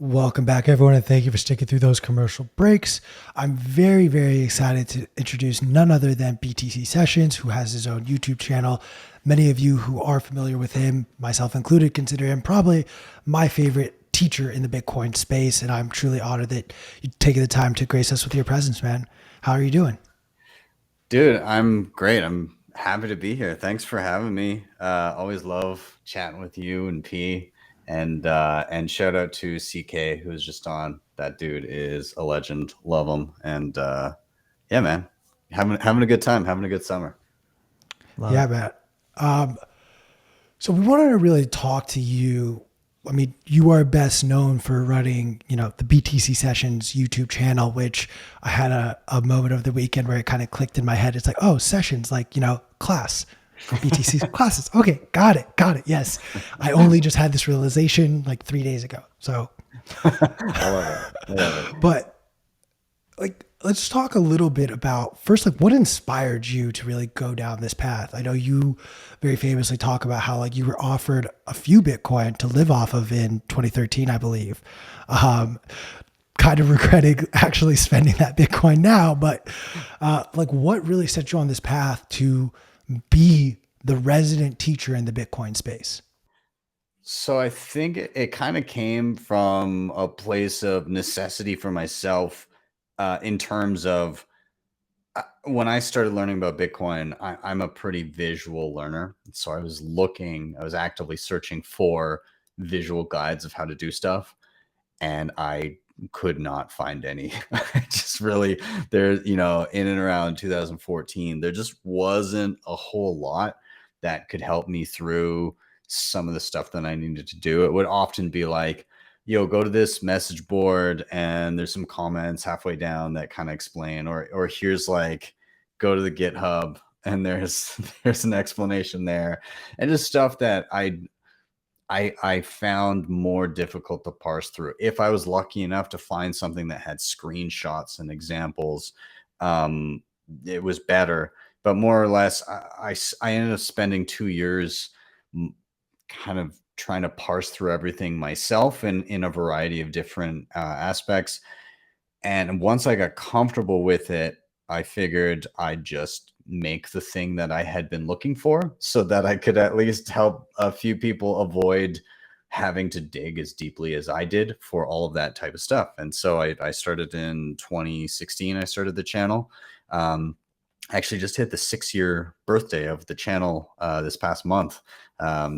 Welcome back, everyone, and thank you for sticking through those commercial breaks. I'm very, very excited to introduce none other than BTC Sessions, who has his own YouTube channel. Many of you who are familiar with him, myself included, consider him probably my favorite teacher in the Bitcoin space, and I'm truly honored that you've taken the time to grace us with your presence, man. How are you doing? Dude, I'm great. I'm happy to be here. Thanks for having me. Always love chatting with you and P. And shout out to CK who's just on. That dude is a legend. Love him. And yeah, man, having a good time, having a good summer. Love Yeah, it. man. Um, So we wanted to really talk to you. I mean, you are best known for running, the BTC Sessions YouTube channel, which I had a moment of the weekend where it kind of clicked in my head. It's like, oh, sessions, like, class, BTC classes. Okay, got it. Got it. Yes. I only just had this realization like 3 days ago. So, I love it. I love it. but like let's talk a little bit about first, like, what inspired you to really go down this path. I know you very famously talk about how like you were offered a few Bitcoin to live off of in 2013, I believe. um Kind of regretting actually spending that Bitcoin now, but like, what really set you on this path to be the resident teacher in the Bitcoin space? So I think it kind of came from a place of necessity for myself, in terms of when I started learning about Bitcoin, I'm a pretty visual learner. So I was actively searching for visual guides of how to do stuff, and I could not find any. I just really, there, in and around 2014, there just wasn't a whole lot that could help me through some of the stuff that I needed to do. It would often be like, yo, go to this message board and there's some comments halfway down that kind of explain, or here's like, go to the GitHub and there's there's an explanation there, and just stuff that I found more difficult to parse through. If I was lucky enough to find something that had screenshots and examples, um, it was better. But more or less, I ended up spending 2 years kind of trying to parse through everything myself in a variety of different aspects. And once I got comfortable with it, I figured I'd just make the thing that I had been looking for so that I could at least help a few people avoid having to dig as deeply as I did for all of that type of stuff. And so I started in 2016. I started the channel. I actually just hit the 6 year birthday of the channel this past month.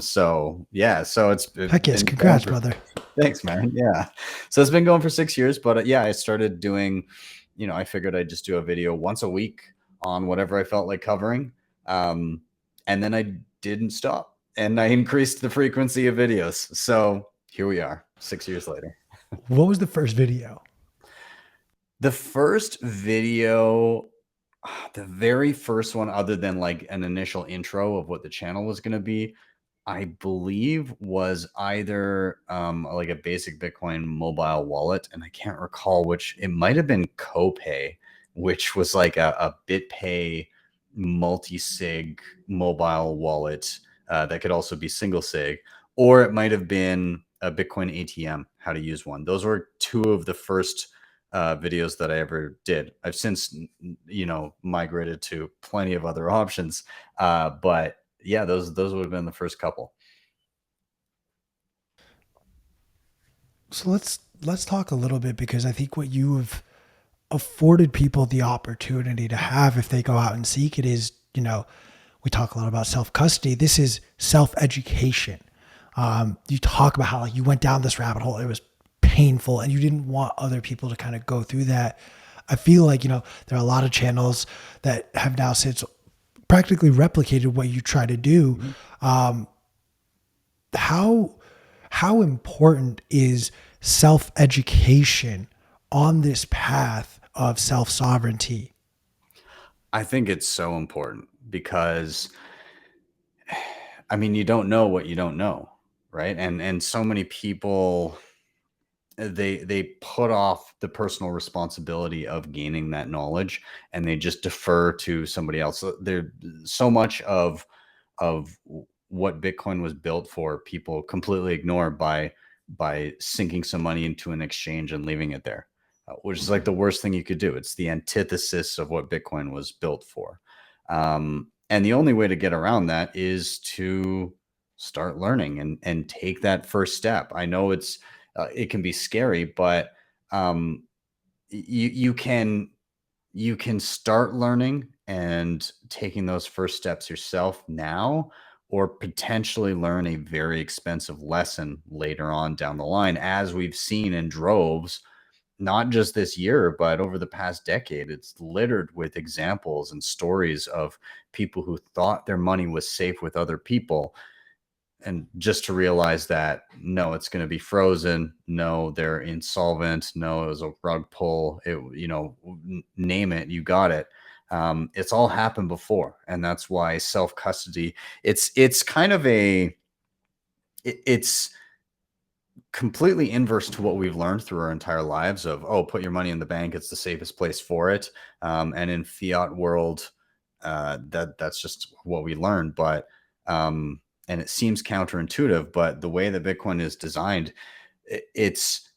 So yeah, so it's Heck yes, been going congrats, for. brother. Thanks, man. Yeah. So it's been going for 6 years, but yeah, I started doing, I figured I'd just do a video once a week on whatever I felt like covering. Um, and then I didn't stop, and I increased the frequency of videos. So here we are 6 years later. What was the first video? The first video, the very first one, other than like an initial intro of what the channel was going to be, I believe was either like a basic Bitcoin mobile wallet, and I can't recall which. It might have been Copay, which was like a BitPay multi-sig mobile wallet that could also be single sig, or it might have been a Bitcoin ATM, how to use one. Those were two of the first videos that I ever did. I've since, migrated to plenty of other options, but yeah, those would have been the first couple. So let's talk a little bit, because I think what you have afforded people the opportunity to have if they go out and seek it is, we talk a lot about self custody. This is self education. You talk about how like you went down this rabbit hole. It was painful, and you didn't want other people to kind of go through that. I feel like there are a lot of channels that have now since practically replicated what you try to do. Mhm. How how important is self education on this path of self sovereignty? I think it's so important because, I mean, you don't know what you don't know, right? And so many people, they put off the personal responsibility of gaining that knowledge, and they just defer to somebody else. So there, so much of what Bitcoin was built for, people completely ignore by by sinking some money into an exchange and leaving it there, which is like the worst thing you could do. It's the antithesis of what Bitcoin was built for. And the only way to get around that is to start learning and take that first step. I know it can be scary, but you can start learning and taking those first steps yourself now, or potentially learn a very expensive lesson later on down the line, as we've seen in droves, not just this year, but over the past decade. It's littered with examples and stories of people who thought their money was safe with other people, and just to realize that no, it's going to be frozen, no, they're insolvent, no, it was a rug pull, it, name it, you got it. It's all happened before, and that's why self custody, it's kind of it's completely inverse to what we've learned through our entire lives of, oh, put your money in the bank, it's the safest place for it. And in fiat world, that's just what we learned. But and it seems counterintuitive, but the way that Bitcoin is designed, it's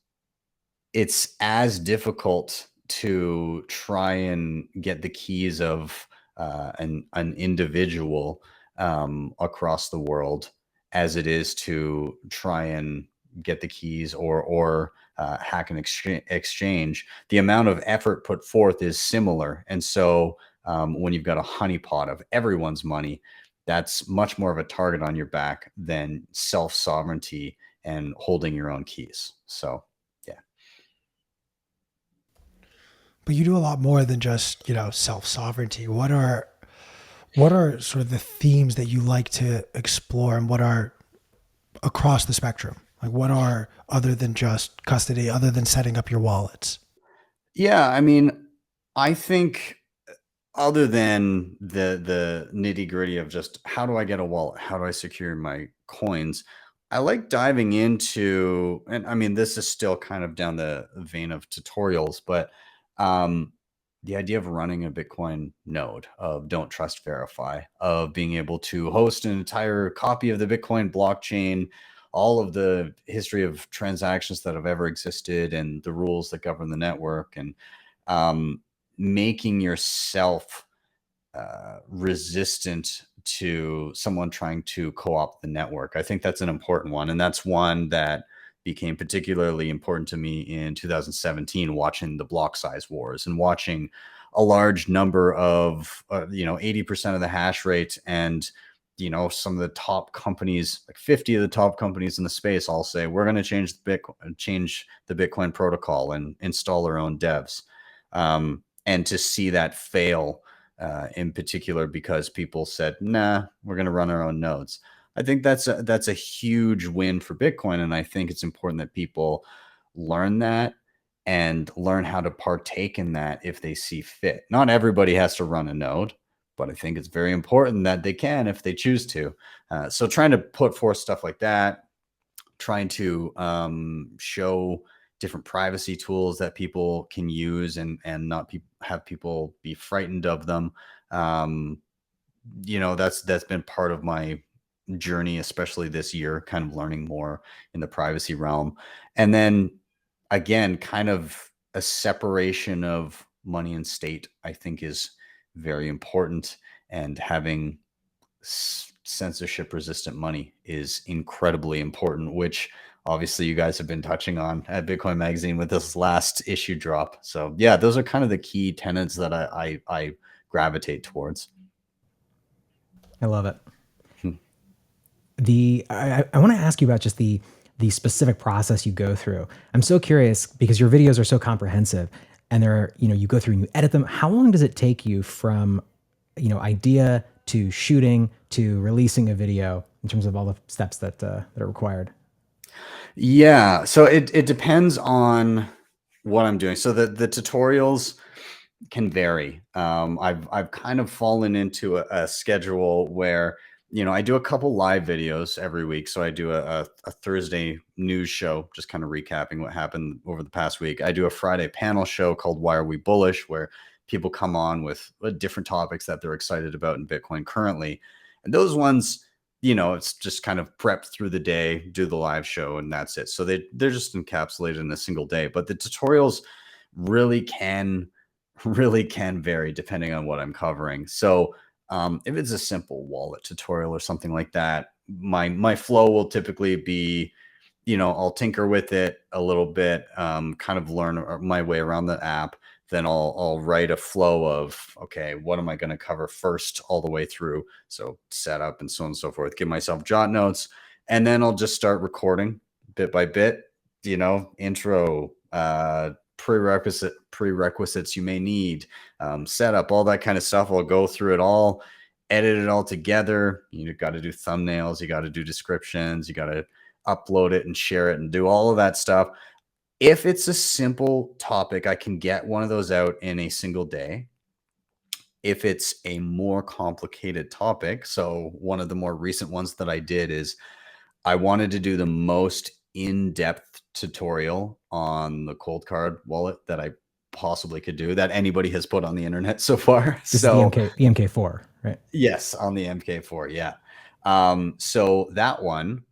as difficult to try and get the keys of an individual across the world as it is to try and get the keys or hack an exchange. The amount of effort put forth is similar, and so when you've got a honeypot of everyone's money, that's much more of a target on your back than self sovereignty and holding your own keys. So, yeah. But you do a lot more than just, self sovereignty. What are sort of the themes that you like to explore, and what are across the spectrum? Like, what are, other than just custody, other than setting up your wallets? Yeah, I mean, I think other than the nitty-gritty of just how do I get a wallet? How do I secure my coins? I like diving into, and I mean, this is still kind of down the vein of tutorials, but um, the idea of running a Bitcoin node, of don't trust verify, of being able to host an entire copy of the Bitcoin blockchain, all of the history of transactions that have ever existed and the rules that govern the network, and um, making yourself resistant to someone trying to co-opt the network. I think that's an important one, and that's one that became particularly important to me in 2017, watching the block size wars and watching a large number of 80% of the hash rate, and some of the top companies, like 50 of the top companies in the space, all say we're going to change the Bitcoin protocol and install our own devs, and to see that fail, in particular because people said, "Nah, we're going to run our own nodes." I think that's a huge win for Bitcoin, and I think it's important that people learn that and learn how to partake in that if they see fit. Not everybody has to run a node, but I think it's very important that they can if they choose to. So trying to put forth stuff like that, trying to show different privacy tools that people can use and not have people be frightened of them. Um, that's been part of my journey, especially this year, kind of learning more in the privacy realm. And then again, kind of a separation of money and state, I think is very important. And having censorship resistant money is incredibly important, which obviously you guys have been touching on at Bitcoin Magazine with this last issue drop. So yeah, those are kind of the key tenets that I gravitate towards. I love it. Hmm. I want to ask you about just the specific process you go through. I'm so curious because your videos are so comprehensive, and they're, you go through and you edit them. How long does it take you from, idea to shooting to releasing a video in terms of all the steps that are required? Yeah, so it depends on what I'm doing. So the tutorials can vary. I've kind of fallen into a schedule where I do a couple live videos every week. So I do a Thursday news show, just kind of recapping what happened over the past week. I do a Friday panel show called "Why Are We Bullish," where people come on with different topics that they're excited about in Bitcoin currently, and those ones it's just kind of prepped through the day, do the live show, and that's it. So they're just encapsulated in a single day. But the tutorials really can vary depending on what I'm covering. So if it's a simple wallet tutorial or something like that, my flow will typically be, I'll tinker with it a little bit, kind of learn my way around the app. Then I'll write a flow of, okay, what am I going to cover first all the way through? So setup and so on and so forth, give myself jot notes, and then I'll just start recording bit by bit, intro, prerequisites you may need, setup, all that kind of stuff. I'll go through it all, edit it all together. You got to do thumbnails, you got to do descriptions, you got to upload it and share it and do all of that stuff. If it's a simple topic, I can get one of those out in a single day. If it's a more complicated topic, so one of the more recent ones that I did is I wanted to do the most in-depth tutorial on the cold card wallet that I possibly could do, that anybody has put on the internet so far. This is the MK4, right? Yes, on the MK4, yeah. So that one,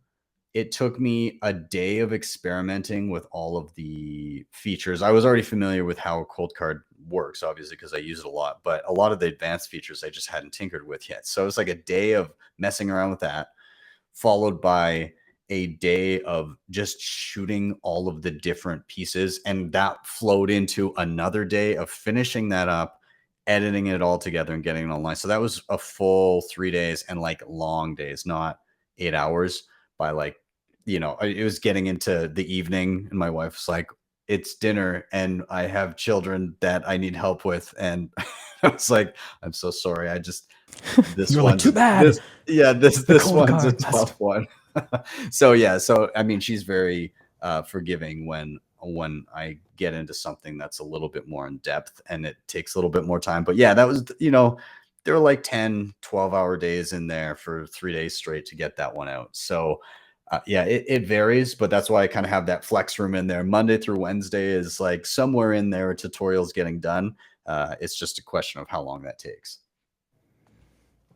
it took me a day of experimenting with all of the features. I was already familiar with how a cold card works, obviously, because I use it a lot, but a lot of the advanced features I just hadn't tinkered with yet. So it was like a day of messing around with that, followed by a day of just shooting all of the different pieces. And that flowed into another day of finishing that up, editing it all together and getting it online. So that was a full 3 days, and like long days, not 8 hours. By like, it was getting into the evening and my wife was like, it's dinner and I have children that I need help with. And I was like, I'm so sorry. This You're like, one's too bad. this cold one's a card tough one. So I mean, she's very forgiving when I get into something that's a little bit more in depth and it takes a little bit more time. But yeah, that was, there were like 10-12 hour days in there for 3 days straight to get that one out. So yeah, it varies, but that's why I kind of have that flex room in there. Monday through Wednesday is like somewhere in there, tutorials getting done. It's just a question of how long that takes.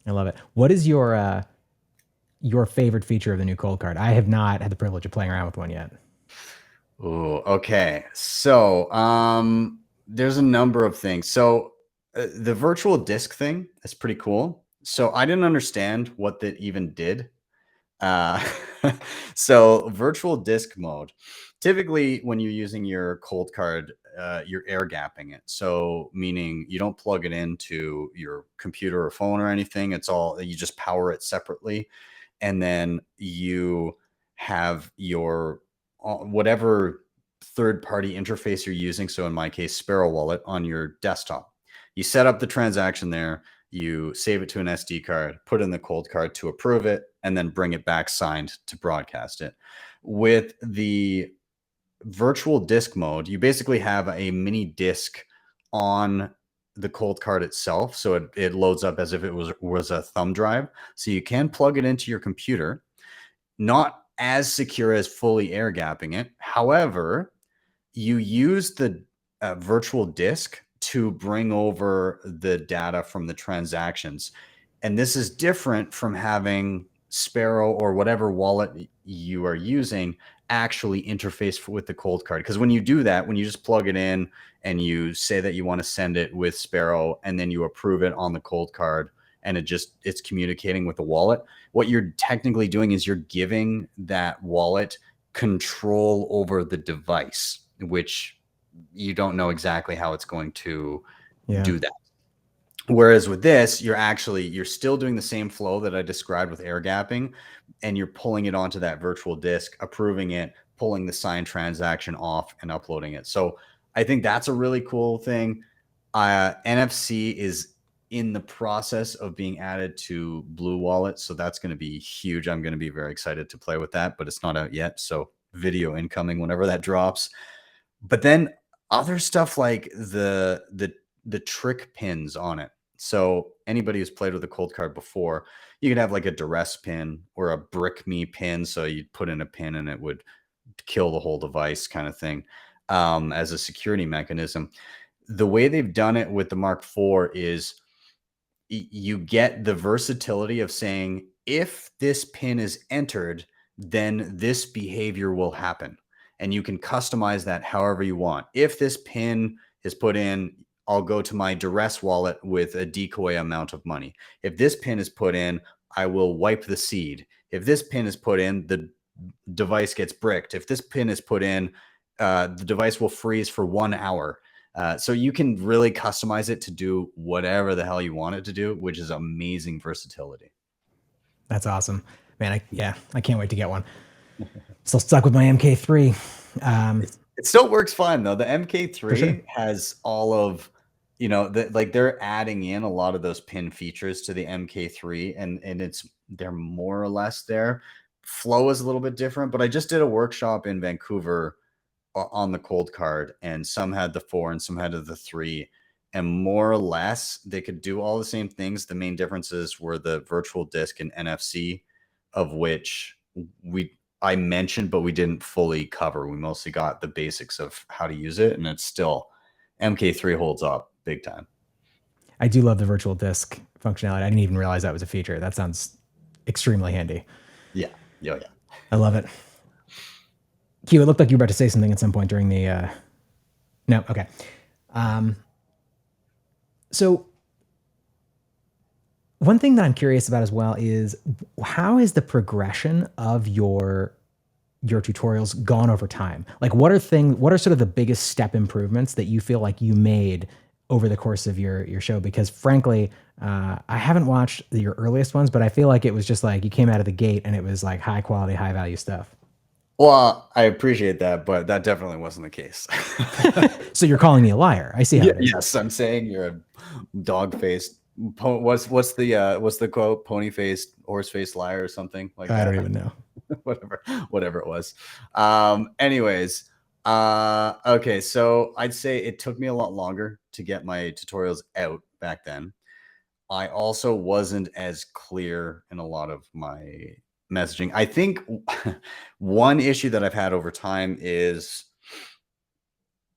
I love it. What is your favorite feature of the new cold card? I have not had the privilege of playing around with one yet. Oh, okay. So there's a number of things. So the virtual disk thing is pretty cool. So I didn't understand what that even did. Uh, so virtual disk mode, typically when you're using your cold card, you're air gapping it. So meaning you don't plug it into your computer or phone or anything. It's all, you just power it separately. And then you have your whatever third party interface you're using. So in my case, Sparrow Wallet on your desktop, you set up the transaction there, you save it to an SD card, put in the cold card to approve it, and then bring it back signed to broadcast it. With the virtual disk mode, you basically have a mini disk on the cold card itself. So it loads up as if it was a thumb drive. So you can plug it into your computer, not as secure as fully air gapping it. However, you use the virtual disk to bring over the data from the transactions. And this is different from having Sparrow or whatever wallet you are using actually interface with the cold card. Because when you do that, when you just plug it in and you say that you want to send it with Sparrow and then you approve it on the cold card and it's communicating with the wallet, what you're technically doing is you're giving that wallet control over the device, which you don't know exactly how it's going to do that. Whereas with this, you're still doing the same flow that I described with air gapping, and you're pulling it onto that virtual disk, approving it, pulling the signed transaction off and uploading it. So I think that's a really cool thing. NFC is in the process of being added to Blue Wallet. So that's going to be huge. I'm going to be very excited to play with that, but it's not out yet. So video incoming whenever that drops. But then other stuff like the trick pins on it. So anybody who's played with a cold card before, you could have like a duress pin or a brick me pin. So you'd put in a pin and it would kill the whole device kind of thing, as a security mechanism. The way they've done it with the Mark IV is you get the versatility of saying if this pin is entered, then this behavior will happen. And you can customize that however you want. If this pin is put in, I'll go to my duress wallet with a decoy amount of money. If this pin is put in, I will wipe the seed. If this pin is put in, the device gets bricked. If this pin is put in, the device will freeze for 1 hour. So you can really customize it to do whatever the hell you want it to do, which is amazing versatility. That's awesome, man. I can't wait to get one. Still stuck with my MK3. It still works fine though. The MK3 sure. has all of, like they're adding in a lot of those pin features to the MK3, and they're more or less there. Flow is a little bit different, but I just did a workshop in Vancouver on the cold card, and some had the 4 and some had the 3, and more or less they could do all the same things. The main differences were the virtual disk and NFC, of which I mentioned, but we didn't fully cover. We mostly got the basics of how to use it, and it's still MK3 holds up big time. I do love the virtual disk functionality. I didn't even realize that was a feature. That sounds extremely handy. Yeah. Yeah. I love it. Q, it looked like you were about to say something at some point during the. No, okay. So one thing that I'm curious about as well is how is the progression of your tutorials gone over time? Like what are sort of the biggest step improvements that you feel like you made over the course of your show? Because frankly, I haven't watched your earliest ones, but I feel like it was just like you came out of the gate and it was like high quality, high value stuff. Well, I appreciate that, but that definitely wasn't the case. So you're calling me a liar. I see how it is. Yes, I'm saying you're a dog-faced. What's the quote? Pony-faced, horse-faced liar, or something like that. I don't even know. whatever it was. Anyways, okay, so I'd say it took me a lot longer to get my tutorials out back then. I also wasn't as clear in a lot of my messaging. I think one issue that I've had over time is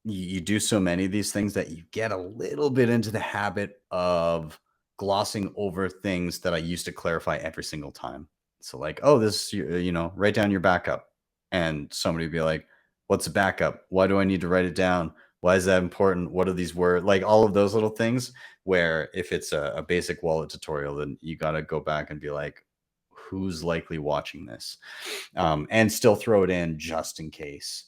you do so many of these things that you get a little bit into the habit of glossing over things that I used to clarify every single time. So like, oh, this, write down your backup. And somebody would be like, what's a backup? Why do I need to write it down? Why is that important? What are these words? Like all of those little things where if it's a basic wallet tutorial, then you got to go back and be like, who's likely watching this? And still throw it in just in case.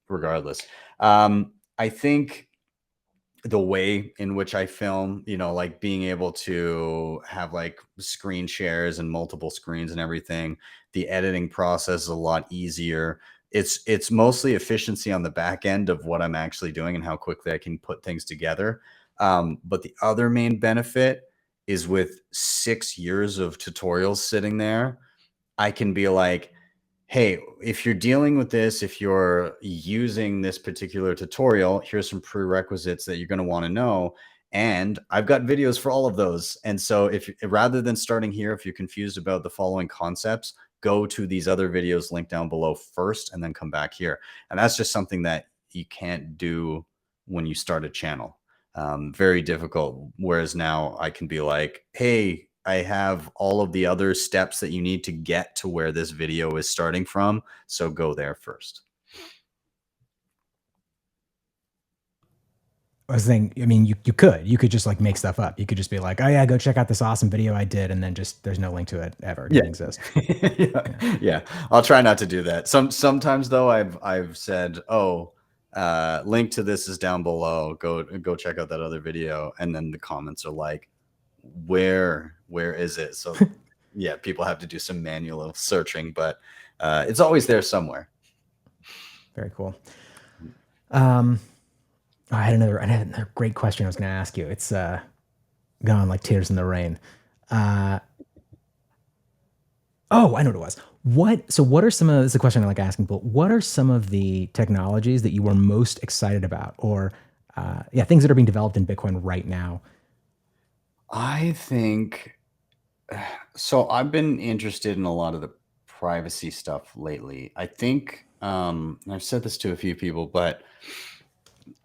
Regardless. I think the way in which I film, like being able to have like screen shares and multiple screens and everything, the editing process is a lot easier. It's mostly efficiency on the back end of what I'm actually doing and how quickly I can put things together. But the other main benefit is with 6 years of tutorials sitting there, I can be like, hey, if you're dealing with this, if you're using this particular tutorial, here's some prerequisites that you're going to want to know. And I've got videos for all of those. And so if rather than starting here, if you're confused about the following concepts, go to these other videos linked down below first and then come back here. And that's just something that you can't do when you start a channel. Very difficult. Whereas now I can be like, hey, I have all of the other steps that you need to get to where this video is starting from. So go there first. I was thinking, I mean, you could just like make stuff up. You could just be like, oh yeah, go check out this awesome video I did. And then just, there's no link to it ever. It doesn't exist. Yeah. I'll try not to do that. Sometimes though, I've said, oh, link to this is down below. Go check out that other video. And then the comments are like, where is it? So yeah, people have to do some manual searching, but it's always there somewhere. Very cool. I had another great question I was going to ask you. It's gone like tears in the rain. Oh, I know what it was. What are some of, this is a question I like asking people. What are some of the technologies that you were most excited about, or things that are being developed in Bitcoin right now? I think so. I've been interested in a lot of the privacy stuff lately. I think I've said this to a few people, but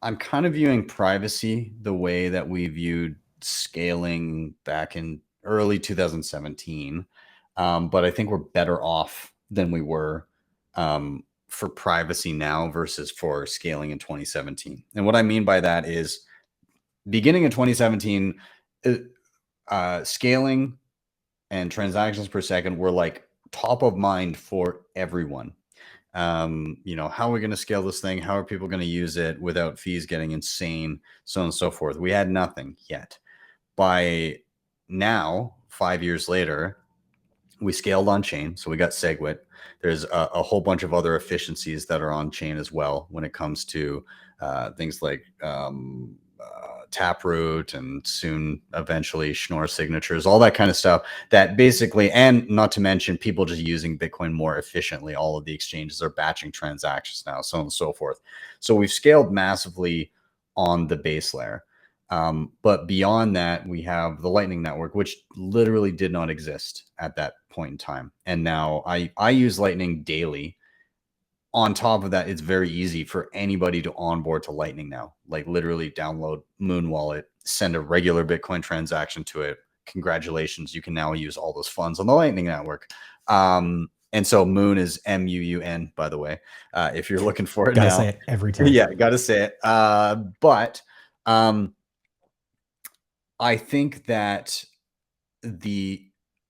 I'm kind of viewing privacy the way that we viewed scaling back in early 2017. But I think we're better off than we were for privacy now versus for scaling in 2017. And what I mean by that is beginning in 2017, scaling and transactions per second were like top of mind for everyone. How are we going to scale this thing? How are people going to use it without fees getting insane, so on and so forth? We had nothing yet. By now, 5 years later, we scaled on chain. So we got SegWit. There's a whole bunch of other efficiencies that are on chain as well when it comes to things like Taproot and soon eventually Schnorr signatures, all that kind of stuff that basically, and not to mention people just using Bitcoin more efficiently. All of the exchanges are batching transactions now, so on and so forth. So we've scaled massively on the base layer. But beyond that, we have the Lightning Network, which literally did not exist at that point in time. And now I use Lightning daily. On top of that, it's very easy for anybody to onboard to Lightning now. Like literally download Moon Wallet, send a regular Bitcoin transaction to it. Congratulations, you can now use all those funds on the Lightning Network. And so Moon is MUUN, by the way, if you're looking for it Gotta now. say it every time. Yeah, gotta say it. But I think that the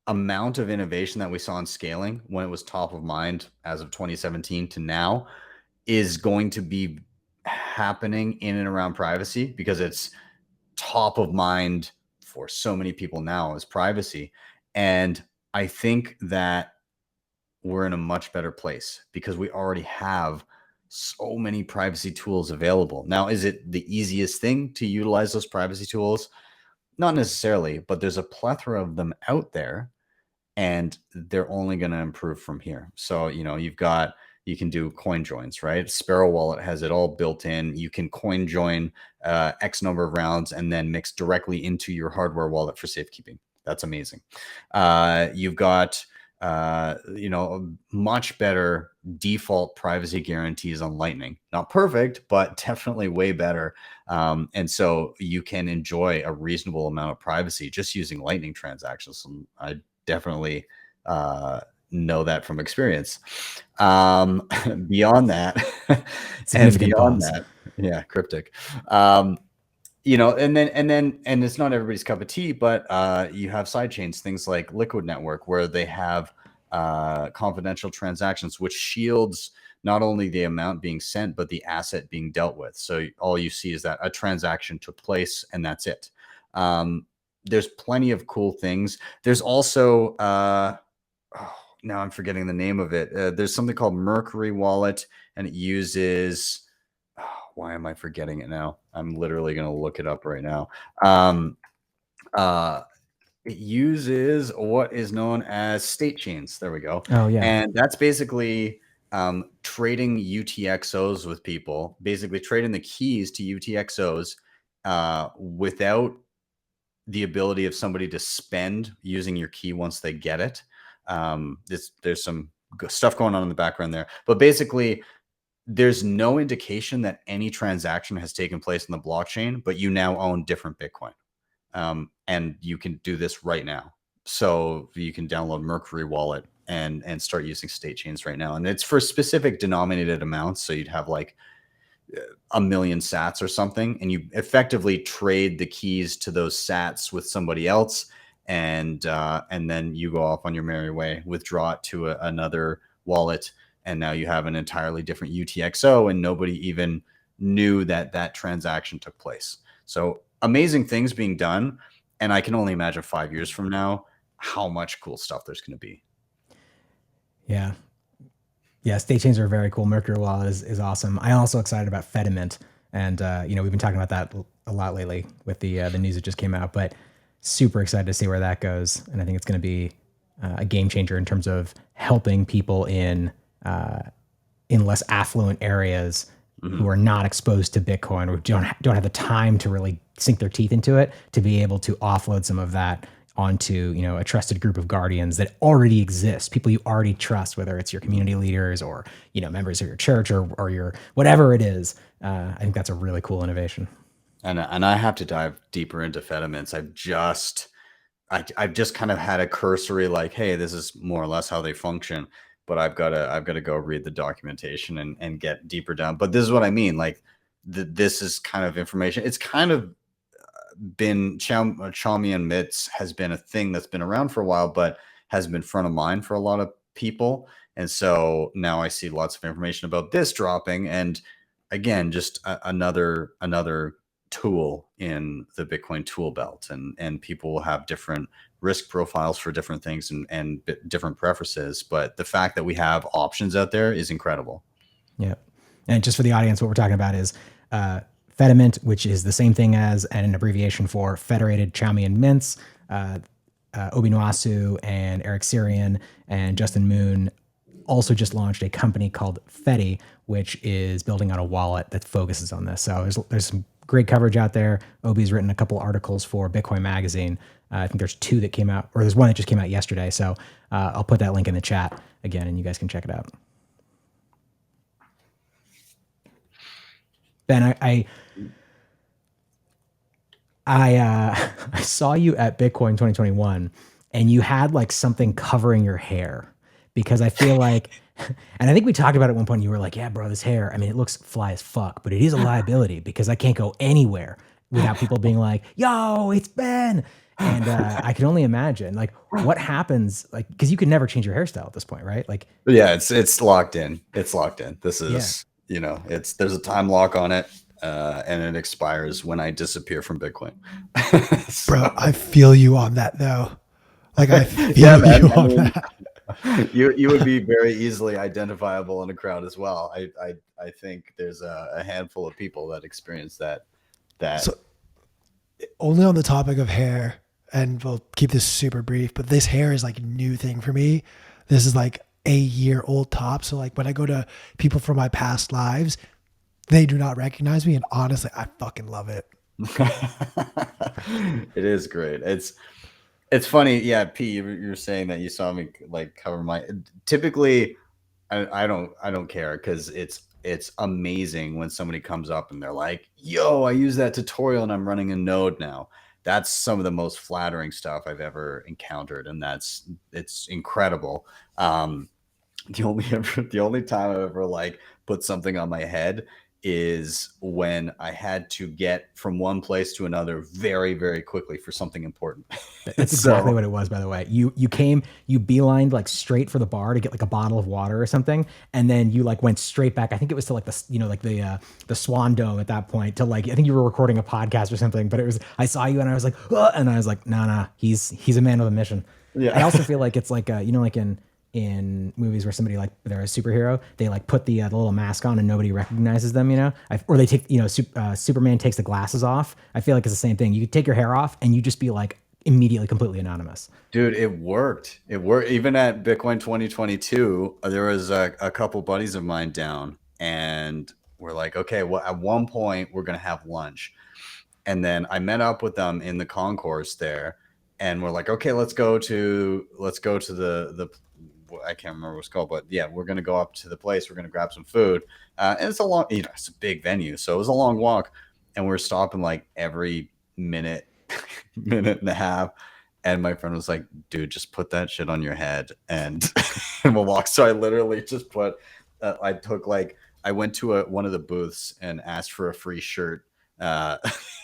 amount of innovation that we saw in scaling when it was top of mind as of 2017 to now is going to be happening in and around privacy because it's top of mind for so many people now is privacy. And I think that we're in a much better place because we already have so many privacy tools available. Now, is it the easiest thing to utilize those privacy tools? Not necessarily, but there's a plethora of them out there and they're only going to improve from here. So, you can do coin joins, right? Sparrow Wallet has it all built in. You can coin join X number of rounds and then mix directly into your hardware wallet for safekeeping. That's amazing. You've got, much better default privacy guarantees on Lightning. Not perfect, but definitely way better. And so you can enjoy a reasonable amount of privacy just using Lightning transactions. And I definitely know that from experience. Beyond that, and Significant beyond pause. that, yeah, cryptic. And it's not everybody's cup of tea, but you have side chains, things like Liquid Network, where they have confidential transactions, which shields not only the amount being sent, but the asset being dealt with. So all you see is that a transaction took place and that's it. There's plenty of cool things. There's also, now I'm forgetting the name of it. There's something called Mercury Wallet, and it uses, why am I forgetting it now? I'm literally going to look it up right now. It uses what is known as state chains. There we go. Oh yeah. And that's basically trading UTXOs with people, basically trading the keys to UTXOs without the ability of somebody to spend using your key once they get it. There's some stuff going on in the background there, but basically there's no indication that any transaction has taken place in the blockchain, but you now own different Bitcoin. And you can do this right now. So you can download Mercury Wallet and start using state chains right now. And it's for specific denominated amounts. So you'd have like 1,000,000 sats or something, and you effectively trade the keys to those sats with somebody else. And then you go off on your merry way, withdraw it to another wallet. And now you have an entirely different UTXO and nobody even knew that that transaction took place. So amazing things being done. And I can only imagine 5 years from now, how much cool stuff there's going to be. Yeah. Yeah, state chains are very cool. Mercury Wallet is awesome. I'm also excited about Fediment, and we've been talking about that a lot lately with the news that just came out. But super excited to see where that goes, and I think it's going to be a game changer in terms of helping people in less affluent areas who are not exposed to Bitcoin or don't have the time to really sink their teeth into it, to be able to offload some of that onto a trusted group of guardians that already exist, people you already trust, whether it's your community leaders or members of your church or your whatever it is. I think that's a really cool innovation. And I have to dive deeper into Fedimints. I've just I've just kind of had a cursory like, hey, this is more or less how they function, but I've got to go read the documentation and get deeper down. But this is what I mean, like this is kind of information. It's kind of been Chaumian Mitts has been a thing that's been around for a while, but has been front of mind for a lot of people. And so now I see lots of information about this dropping, and again, just another tool in the Bitcoin tool belt, and people will have different risk profiles for different things and different preferences. But the fact that we have options out there is incredible. Yeah. And just for the audience, what we're talking about is Fediment, which is the same thing as and an abbreviation for Federated Chaumian Mints. Obi Nwasu and Eric Sirian and Justin Moon also just launched a company called Fedi, which is building out a wallet that focuses on this. So there's some great coverage out there. Obi's written a couple articles for Bitcoin Magazine. I think there's two that came out, or there's one that just came out yesterday. So I'll put that link in the chat again, and you guys can check it out. Ben, I saw you at Bitcoin 2021, and you had like something covering your hair, because I feel like, and I think we talked about it at one point. You were like, "Yeah, bro, this hair. I mean, it looks fly as fuck, but it is a liability because I can't go anywhere without people being like, yo, it's Ben." And I can only imagine like what happens, like, because you could never change your hairstyle at this point, right? Like, Yeah, it's locked in. It's locked in. This yeah. is, there's a time lock on it, and it expires when I disappear from Bitcoin. Bro, I feel you on that though. Like I feel Yeah, man. you on that. You would be very easily identifiable in a crowd as well. I think there's a handful of people that experience that. So only on the topic of hair, and we'll keep this super brief, but this hair is like a new thing for me. This is like a year old top. So like when I go to people from my past lives, they do not recognize me. And honestly, I fucking love it. It is great. It's funny. Yeah, P, you're saying that you saw me like cover my. Typically, I don't care, because it's amazing when somebody comes up and they're like, "Yo, I use that tutorial and I'm running a node now." That's some of the most flattering stuff I've ever encountered, and it's incredible. The only time I've ever like put something on my head is when I had to get from one place to another very, very quickly for something important. That's exactly what it was, by the way. You beelined like straight for the bar to get like a bottle of water or something, and then you like went straight back. I think it was to like the Swan Dome at that point, to like, I think you were recording a podcast or something. But it was, I saw you and I was like, "Ugh," and I was like, nah, he's a man with a mission. Yeah. I also feel like it's like like in movies where somebody like they're a superhero, they like put the little mask on and nobody recognizes them, or they take, Superman takes the glasses off. I feel like it's the same thing. You could take your hair off and you just be like immediately completely anonymous. Dude, it worked. It worked. Even at Bitcoin 2022, there was a couple buddies of mine down, and we're like, okay, well, at one point we're gonna have lunch, and then I met up with them in the concourse there, and we're like, okay, let's go to the I can't remember what it's called, but yeah, we're gonna go up to the place. We're gonna grab some food, and it's a long, it's a big venue, so it was a long walk, and we're stopping like every minute, minute and a half. And my friend was like, dude, just put that shit on your head and, and we'll walk. So I literally just I went to one of the booths and asked for a free shirt uh,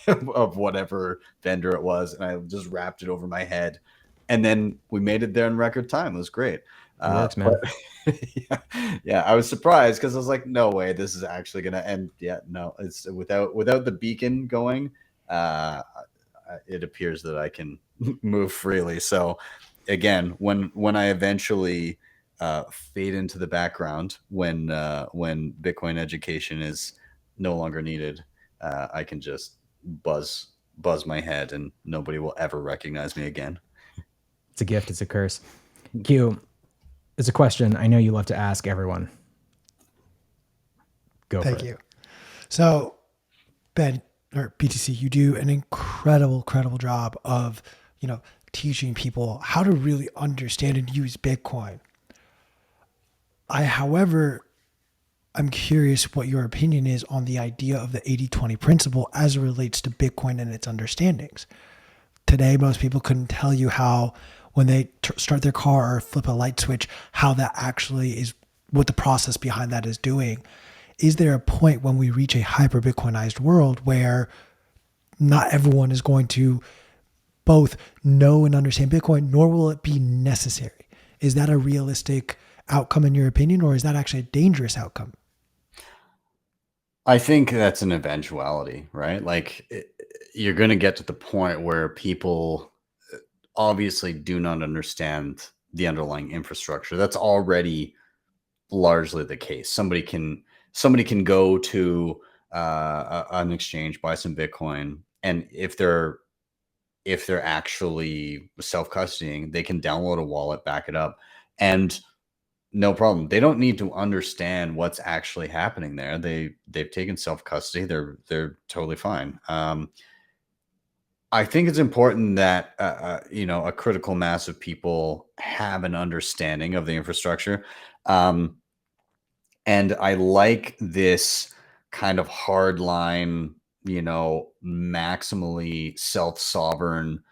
of whatever vendor it was. And I just wrapped it over my head. And then we made it there in record time. It was great. It works, man. Yeah, I was surprised because I was like, no way, this is actually going to end. Yeah, no, it's without the beacon going. It appears that I can move freely. So again, when I eventually fade into the background, when Bitcoin education is no longer needed, I can just buzz my head and nobody will ever recognize me again. It's a gift. It's a curse. Q, it's a question I know you love to ask everyone. Go for it. Thank you. So, Ben, or BTC, you do an incredible job of, teaching people how to really understand and use Bitcoin. However, I'm curious what your opinion is on the idea of the 80-20 principle as it relates to Bitcoin and its understandings. today most people couldn't tell you how when they start their car or flip a light switch, how that actually is, what the process behind that is doing. Is there a point when we reach a hyper Bitcoinized world where not everyone is going to both know and understand Bitcoin, nor will it be necessary? Is that a realistic outcome in your opinion, or is that actually a dangerous outcome? I think that's an eventuality, right? Like you're going to get to the point where people obviously do not understand the underlying infrastructure. That's already largely the case. Somebody can go to an exchange, buy some Bitcoin, and if they're actually self custodying, they can download a wallet, back it up, and no problem. They don't need to understand what's actually happening there. They've taken self custody. They're totally fine. I think it's important that a critical mass of people have an understanding of the infrastructure, um, and I like this kind of hard line, maximally self sovereign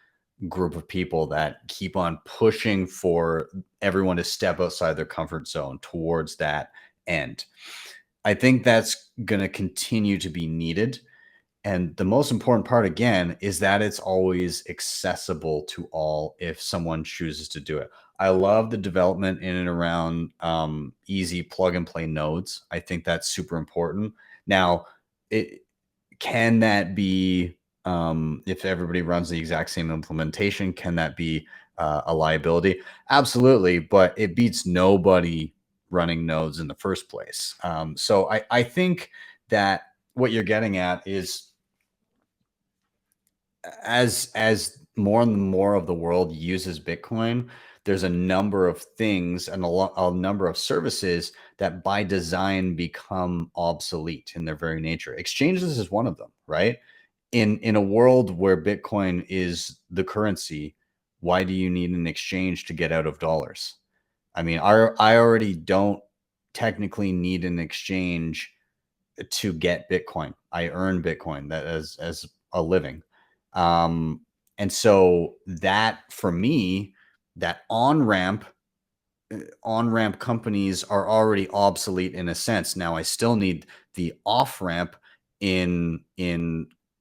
group of people that keep on pushing for everyone to step outside their comfort zone towards that end. I think that's going to continue to be needed. And the most important part, again, is that it's always accessible to all if someone chooses to do it. I love the development in and around easy plug and play nodes. I think that's super important. Now, it can that be, if everybody runs the exact same implementation, can that be a liability? Absolutely, but it beats nobody running nodes in the first place. So I think that what you're getting at is as more and more of the world uses Bitcoin, there's a number of things and a number of services that by design become obsolete in their very nature. Exchanges is one of them, right? In a world where Bitcoin is the currency, why do you need an exchange to get out of dollars? I mean, I already don't technically need an exchange to get Bitcoin. I earn Bitcoin that as a living. Um, and so that for me, that on ramp companies are already obsolete in a sense. Now I still need the off ramp in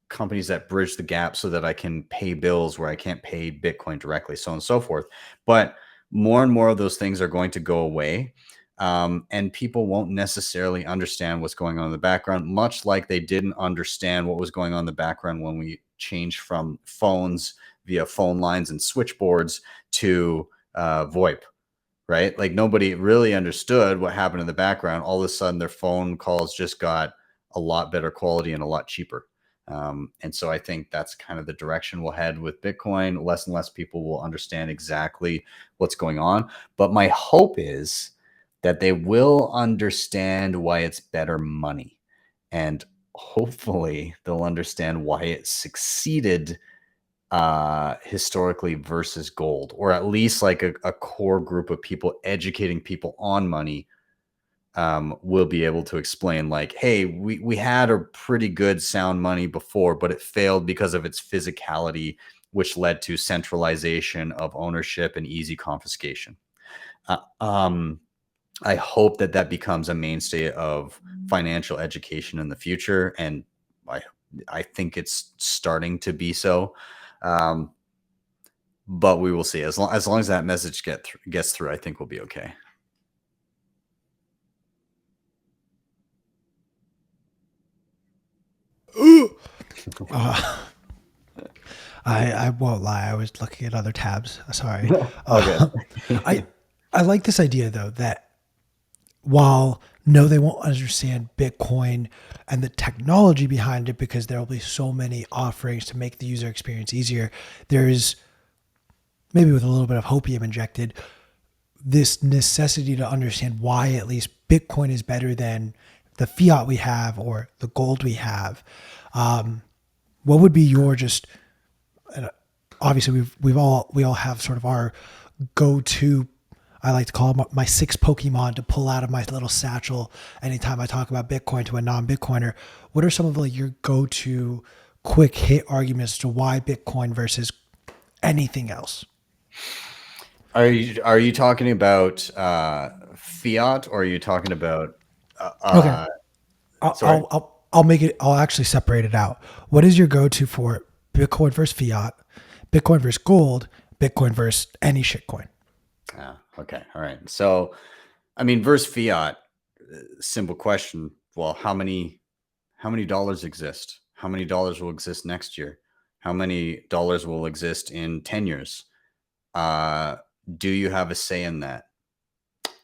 companies that bridge the gap so that I can pay bills where I can't pay Bitcoin directly, so on and so forth. But more and more of those things are going to go away. And people won't necessarily understand what's going on in the background, much like they didn't understand what was going on in the background when we changed from phones via phone lines and switchboards to VoIP, right? Like nobody really understood what happened in the background. All of a sudden, their phone calls just got a lot better quality and a lot cheaper. And so I think that's kind of the direction we'll head with Bitcoin. Less and less people will understand exactly what's going on. But my hope is that they will understand why it's better money. And hopefully they'll understand why it succeeded historically versus gold, or at least like a core group of people educating people on money will be able to explain like, hey, we had a pretty good sound money before, but it failed because of its physicality, which led to centralization of ownership and easy confiscation. uh, um, I hope that that becomes a mainstay of financial education in the future, and I I think it's starting to be so. Um, but we will see. As long as that message gets through, I think we'll be okay. Uh, I won't lie. I was looking at other tabs. Sorry. All good. I I like this idea though that while no, they won't understand Bitcoin and the technology behind it because there will be so many offerings to make the user experience easier. There is, maybe with a little bit of hopium injected, this necessity to understand why at least Bitcoin is better than the fiat we have or the gold we have. What would be your just, obviously we all have sort of our go-to, I like to call them my six Pokemon to pull out of my little satchel anytime I talk about Bitcoin to a non-Bitcoiner. What are some of like your go-to quick hit arguments to why Bitcoin versus anything else. Are you talking about fiat, or are you talking about Okay. sorry? I'll make it. I'll actually separate it out. What is your go-to for Bitcoin versus fiat, Bitcoin versus gold, Bitcoin versus any shitcoin? Yeah, okay, all right. So, I mean, versus fiat, simple question. Well, how many dollars exist? How many dollars will exist next year? How many dollars will exist in 10 years? Uh, do you have a say in that?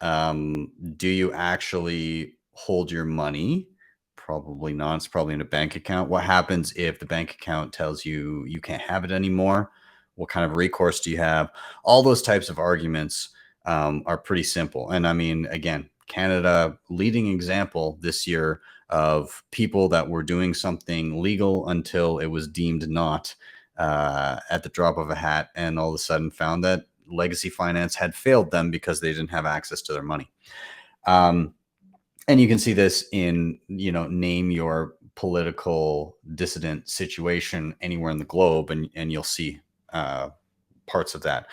Do you actually hold your money? Probably not. It's probably in a bank account. What happens if the bank account tells you you can't have it anymore? What kind of recourse do you have? All those types of arguments are pretty simple. And I mean, again, Canada leading example this year of people that were doing something legal until it was deemed not at the drop of a hat, and all of a sudden found that legacy finance had failed them because they didn't have access to their money. Um, and you can see this in, name your political dissident situation anywhere in the globe, and you'll see uh, parts of that.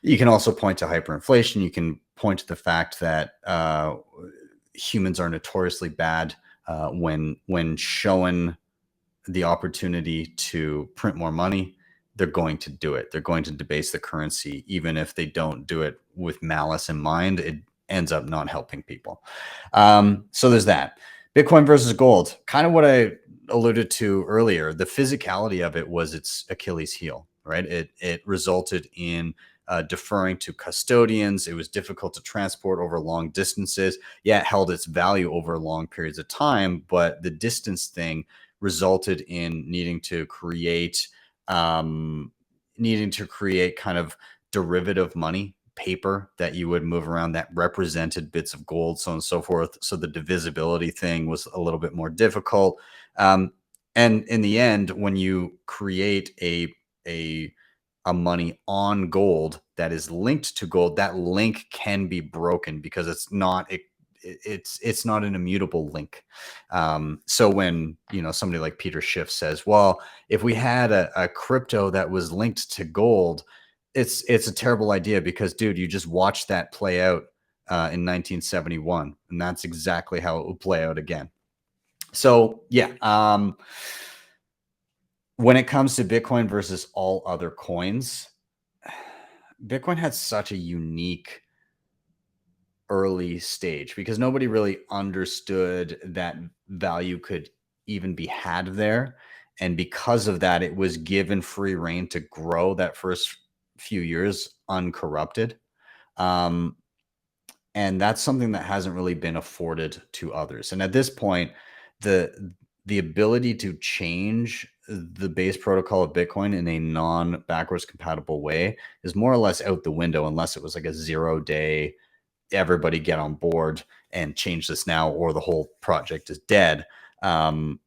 You can also point to hyperinflation. You can point to the fact that humans are notoriously bad when shown the opportunity to print more money. They're going to do it. They're going to debase the currency, even if they don't do it with malice in mind. It ends up not helping people. So there's that. Bitcoin versus gold, kind of what I alluded to earlier. The physicality of it was its Achilles heel, right? It resulted in deferring to custodians. It was difficult to transport over long distances. Yeah, it held its value over long periods of time, but the distance thing resulted in needing to create kind of derivative money paper that you would move around that represented bits of gold, so on and so forth. So the divisibility thing was a little bit more difficult. Um, and in the end, when you create a a money on gold that is linked to gold, that link can be broken because it's not an immutable link. So when somebody like Peter Schiff says, "Well, if we had a crypto that was linked to gold," it's a terrible idea because, dude, you just watched that play out in 1971, and that's exactly how it will play out again. So yeah, when it comes to Bitcoin versus all other coins, Bitcoin had such a unique early stage because nobody really understood that value could even be had there. And because of that, it was given free reign to grow that first few years uncorrupted. Um, and that's something that hasn't really been afforded to others. And at this point, the ability to change the base protocol of Bitcoin in a non backwards compatible way is more or less out the window, unless it was like a 0 day, everybody get on board and change this now, or the whole project is dead. Um,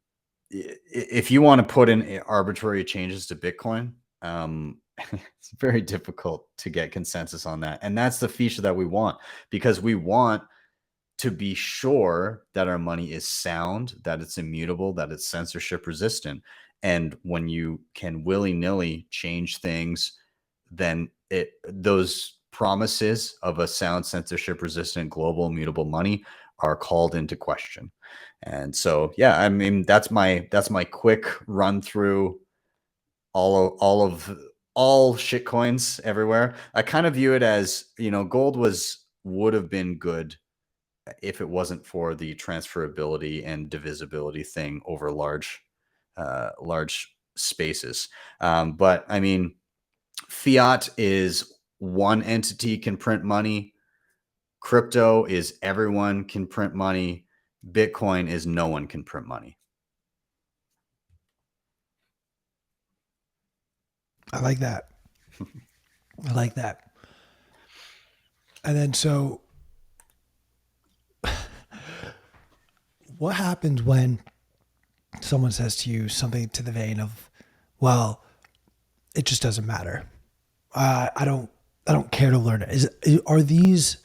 if you want to put in arbitrary changes to Bitcoin, it's very difficult to get consensus on that. And that's the feature that we want, because we want to be sure that our money is sound, that it's immutable, that it's censorship resistant. And when you can willy-nilly change things, then those promises of a sound, censorship resistant, global immutable money are called into question. And so, yeah, I mean, that's my quick run through all shit coins everywhere. I kind of view it as, gold would have been good if it wasn't for the transferability and divisibility thing over large spaces. But I mean, fiat is one entity can print money. Crypto is everyone can print money. Bitcoin is no one can print money. I like that. I like that. And then so what happens when someone says to you something to the vein of, well, it just doesn't matter. I don't care to learn it. Are these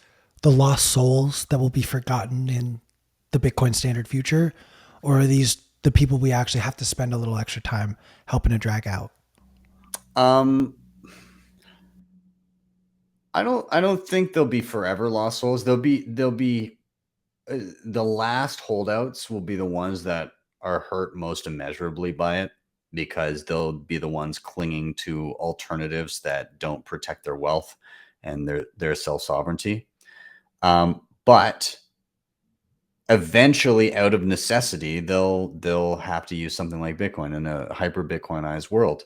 the lost souls that will be forgotten in the Bitcoin standard future, or are these the people we actually have to spend a little extra time helping to drag out? Um, I don't think they'll be forever lost souls. They'll be the last holdouts will be the ones that are hurt most immeasurably by it, because they'll be the ones clinging to alternatives that don't protect their wealth and their self sovereignty. But eventually, out of necessity, they'll have to use something like Bitcoin in a hyper Bitcoinized world.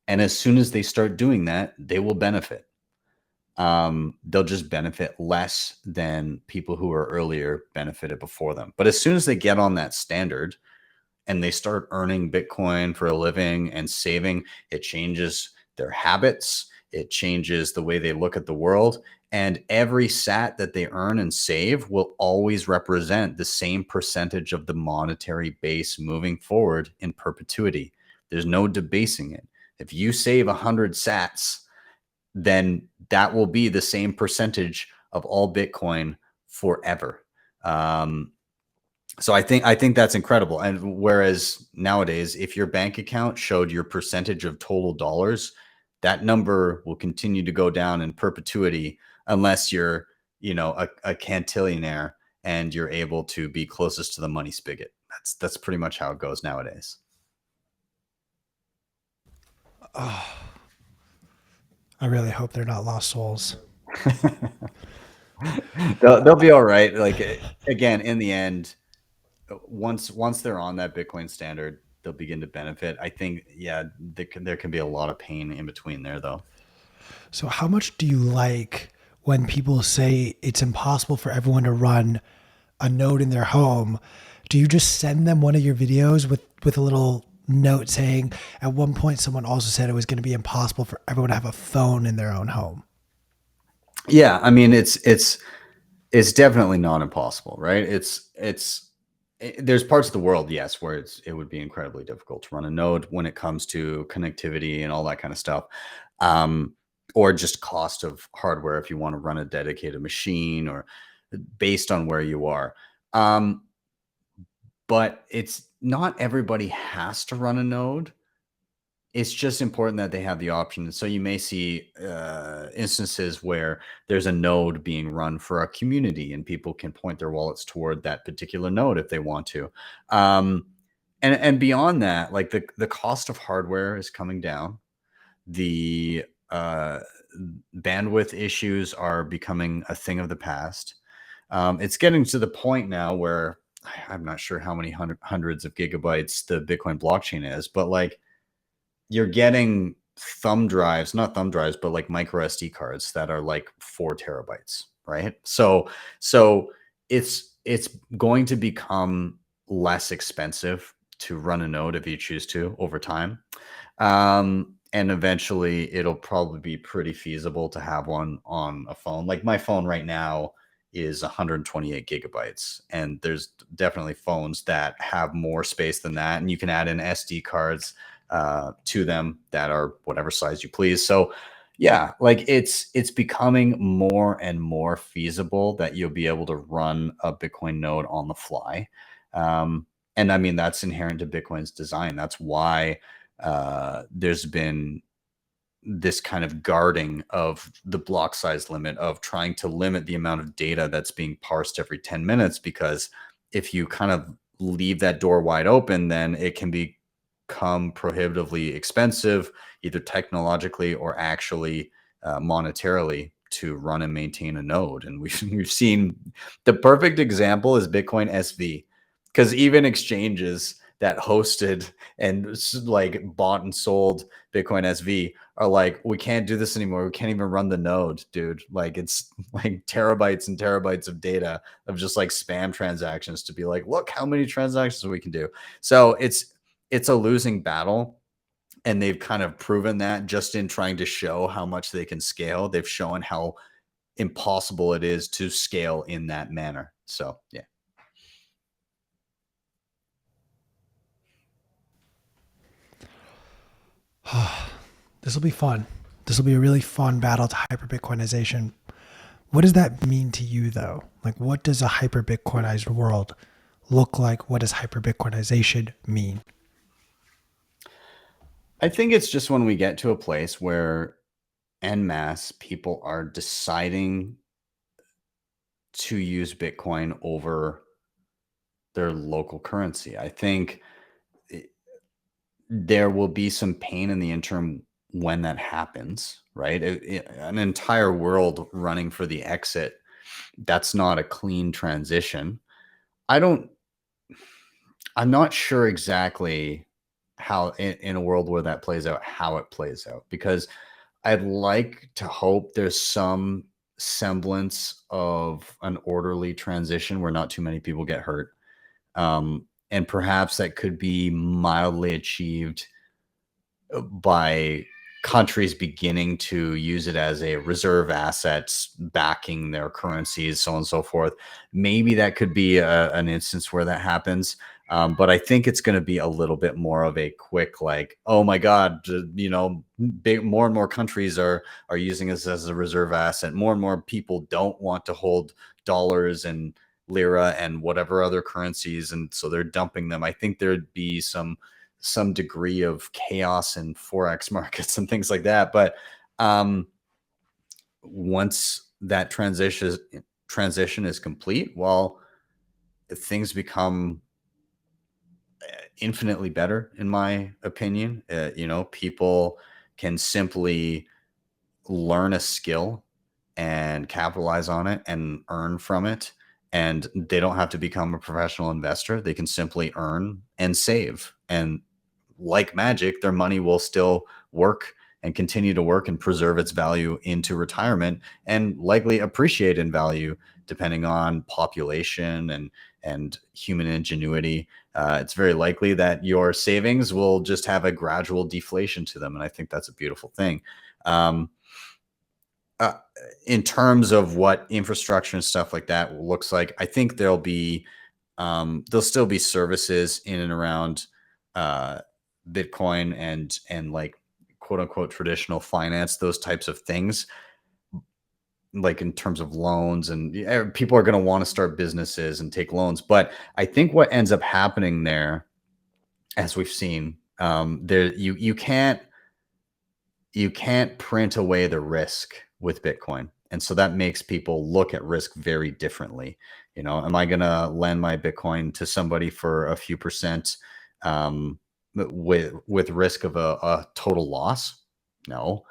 And as soon as they start doing that, they will benefit. They'll just benefit less than people who were earlier benefited before them. But as soon as they get on that standard and they start earning Bitcoin for a living and saving, it changes their habits. It changes the way they look at the world. And every sat that they earn and save will always represent the same percentage of the monetary base moving forward in perpetuity. There's no debasing it. If you save 100 sats, then that will be the same percentage of all Bitcoin forever. Um, so I think that's incredible. And whereas nowadays, if your bank account showed your percentage of total dollars, that number will continue to go down in perpetuity unless you're, a cantillionaire and you're able to be closest to the money spigot. That's pretty much how it goes nowadays. Oh, I really hope they're not lost souls. They'll be all right. Like, again, in the end, once they're on that Bitcoin standard, they'll begin to benefit. I think, yeah, there can be a lot of pain in between there, though. So, how much do you like when people say it's impossible for everyone to run a node in their home? Do you just send them one of your videos with a little note saying, at one point, someone also said it was going to be impossible for everyone to have a phone in their own home? Yeah, I mean, it's definitely not impossible, right? There's parts of the world, yes, where it would be incredibly difficult to run a node when it comes to connectivity and all that kind of stuff, um, or just cost of hardware if you want to run a dedicated machine, or based on where you are. Um, but it's not everybody has to run a node. It's just important that they have the option. So you may see instances where there's a node being run for a community, and people can point their wallets toward that particular node if they want to. Um, and beyond that, like, the cost of hardware is coming down. The bandwidth issues are becoming a thing of the past. It's getting to the point now where I'm not sure how many hundreds of gigabytes the Bitcoin blockchain is, but like, you're getting not thumb drives, but like micro SD cards that are like 4 terabytes, right? So it's going to become less expensive to run a node if you choose to over time. And eventually it'll probably be pretty feasible to have one on a phone. Like, my phone right now is 128 gigabytes, and there's definitely phones that have more space than that, and you can add in SD cards to them that are whatever size you please. So yeah, like, it's becoming more and more feasible that you'll be able to run a Bitcoin node on the fly. And I mean, that's inherent to Bitcoin's design. That's why there's been this kind of guarding of the block size limit, of trying to limit the amount of data that's being parsed every 10 minutes. Because if you kind of leave that door wide open, then it can become prohibitively expensive, either technologically or actually monetarily, to run and maintain a node. And we've seen the perfect example is Bitcoin SV, because even exchanges that hosted and like bought and sold Bitcoin SV are like, we can't do this anymore. We can't even run the node, dude. Like, it's like terabytes and terabytes of data of just like spam transactions to be like, look how many transactions we can do. So it's a losing battle. And they've kind of proven that just in trying to show how much they can scale. They've shown how impossible it is to scale in that manner. So yeah. This will be fun. This will be a really fun battle to hyper Bitcoinization. What does that mean to you, though? Like, what does a hyper Bitcoinized world look like? What does hyper Bitcoinization mean? I think it's just when we get to a place where en masse, people are deciding to use Bitcoin over their local currency. I think there will be some pain in the interim when that happens, right? An entire world running for the exit, that's not a clean transition. I'm not sure exactly how in a world where that plays out, how it plays out, because I'd like to hope there's some semblance of an orderly transition where not too many people get hurt. And perhaps that could be mildly achieved by countries beginning to use it as a reserve assets backing their currencies, so on and so forth. Maybe that could be an instance where that happens. But I think it's going to be a little bit more of a quick, like, oh my God, more and more countries are using this as a reserve asset. More and more people don't want to hold dollars and lira and whatever other currencies, and so they're dumping them. I think there'd be some degree of chaos in forex markets and things like that. But once that transition is complete, well, things become infinitely better, in my opinion. People can simply learn a skill and capitalize on it and earn from it. And they don't have to become a professional investor. They can simply earn and save. And like magic, their money will still work and continue to work and preserve its value into retirement and likely appreciate in value depending on population and human ingenuity. It's very likely that your savings will just have a gradual deflation to them, and I think that's a beautiful thing. Um, uh, in terms of what infrastructure and stuff like that looks like, I think there'll still be services in and around uh, Bitcoin and like quote unquote traditional finance, those types of things, like in terms of loans, and people are going to want to start businesses and take loans. But I think what ends up happening there, as we've seen, there you can't print away the risk with Bitcoin. And so that makes people look at risk very differently. Am I going to lend my Bitcoin to somebody for a few percent with risk of a total loss? No.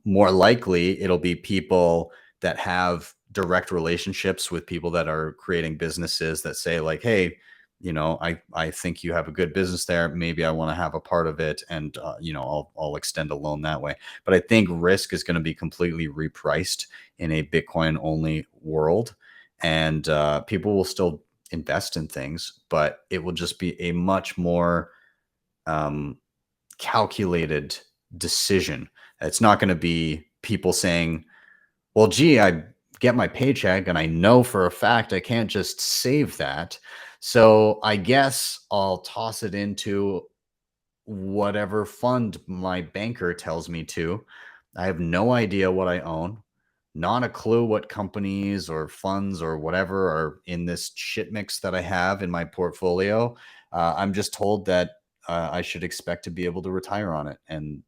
More likely, it'll be people that have direct relationships with people that are creating businesses that say like, hey, I think you have a good business there. Maybe I want to have a part of it, and I'll extend a loan that way. But I think risk is going to be completely repriced in a Bitcoin only world, and people will still invest in things, but it will just be a much more um, calculated decision. It's not going to be people saying, well, gee, I get my paycheck and I know for a fact I can't just save that. So I guess I'll toss it into whatever fund my banker tells me to. I have no idea what I own, not a clue what companies or funds or whatever are in this shit mix that I have in my portfolio. I'm just told that I should expect to be able to retire on it. And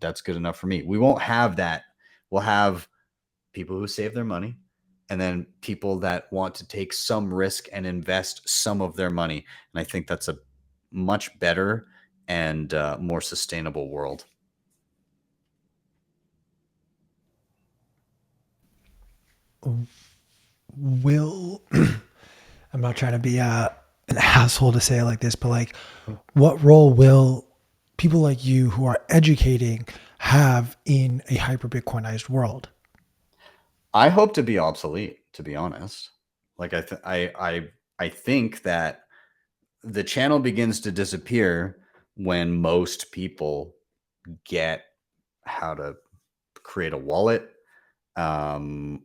that's good enough for me. We won't have that. We'll have people who save their money, and then people that want to take some risk and invest some of their money. And I think that's a much better and more sustainable world. Will I'm not trying to be an asshole to say it like this, but like, what role will people like you who are educating have in a hyper Bitcoinized world? I hope to be obsolete, to be honest. Like I think that the channel begins to disappear when most people get how to create a wallet, um,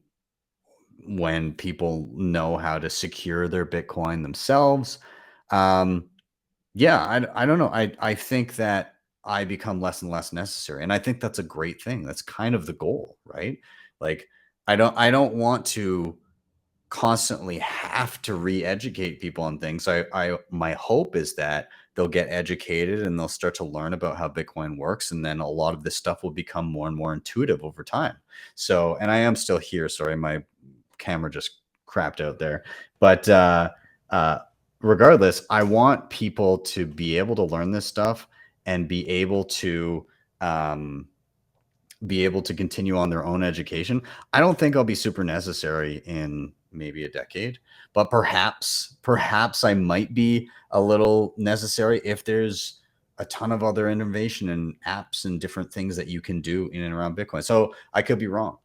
when people know how to secure their Bitcoin themselves. Um, yeah, I don't know. I think that I become less and less necessary, and I think that's a great thing. That's kind of the goal, right? Like I don't want to constantly have to re-educate people on things. My hope is that they'll get educated and they'll start to learn about how Bitcoin works. And then a lot of this stuff will become more and more intuitive over time. So, and I am still here. Sorry, my camera just crapped out there. But regardless, I want people to be able to learn this stuff and be able to continue on their own education. I don't think I'll be super necessary in maybe a decade, but perhaps I might be a little necessary if there's a ton of other innovation and apps and different things that you can do in and around Bitcoin. So I could be wrong.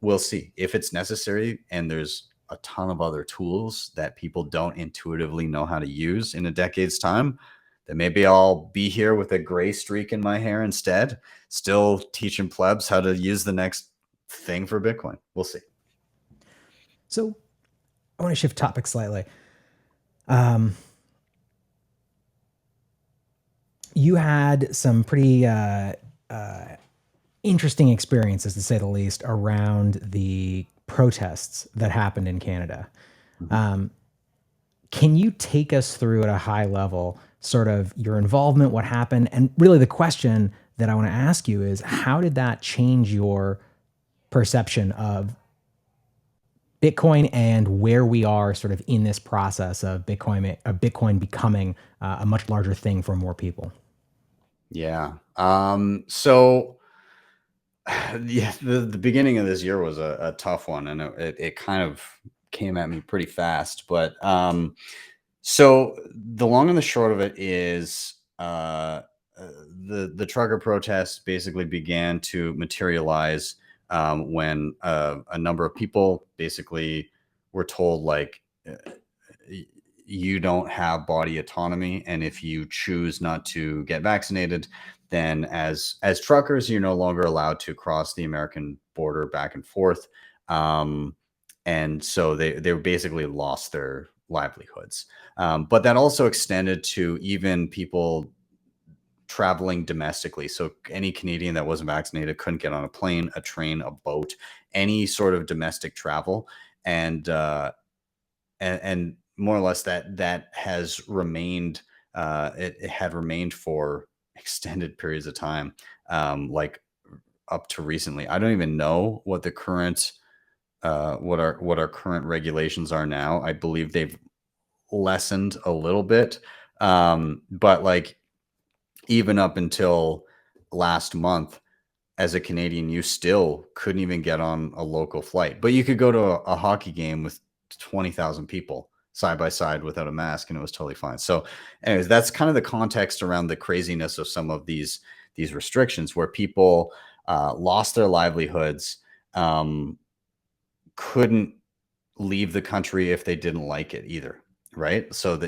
We'll see if it's necessary, and there's a ton of other tools that people don't intuitively know how to use in a decade's time. Then maybe I'll be here with a gray streak in my hair instead, still teaching plebs how to use the next thing for Bitcoin. We'll see. So I want to shift topics slightly. You had some pretty interesting experiences, to say the least, around the protests that happened in Canada. Can you take us through at a high level sort of your involvement, what happened? And really the question that I want to ask you is, how did that change your perception of Bitcoin and where we are sort of in this process of Bitcoin becoming a much larger thing for more people? Yeah. So yeah, the beginning of this year was a tough one, and it kind of came at me pretty fast. But so the long and the short of it is, the trucker protests basically began to materialize when a number of people basically were told, like, you don't have body autonomy, and if you choose not to get vaccinated, then as truckers, you're no longer allowed to cross the American border back and forth. And so they basically lost their livelihoods. But that also extended to even people traveling domestically. So any Canadian that wasn't vaccinated couldn't get on a plane, a train, a boat, any sort of domestic travel. And and more or less that has remained. It had remained for extended periods of time, like up to recently. I don't even know what the current what our current regulations are now. I believe they've lessened a little bit, but like even up until last month, as a Canadian, you still couldn't even get on a local flight, but you could go to a hockey game with 20,000 people side by side without a mask, and it was totally fine. So, anyways, that's kind of the context around the craziness of some of these restrictions, where people lost their livelihoods, couldn't leave the country if they didn't like it either. Right. So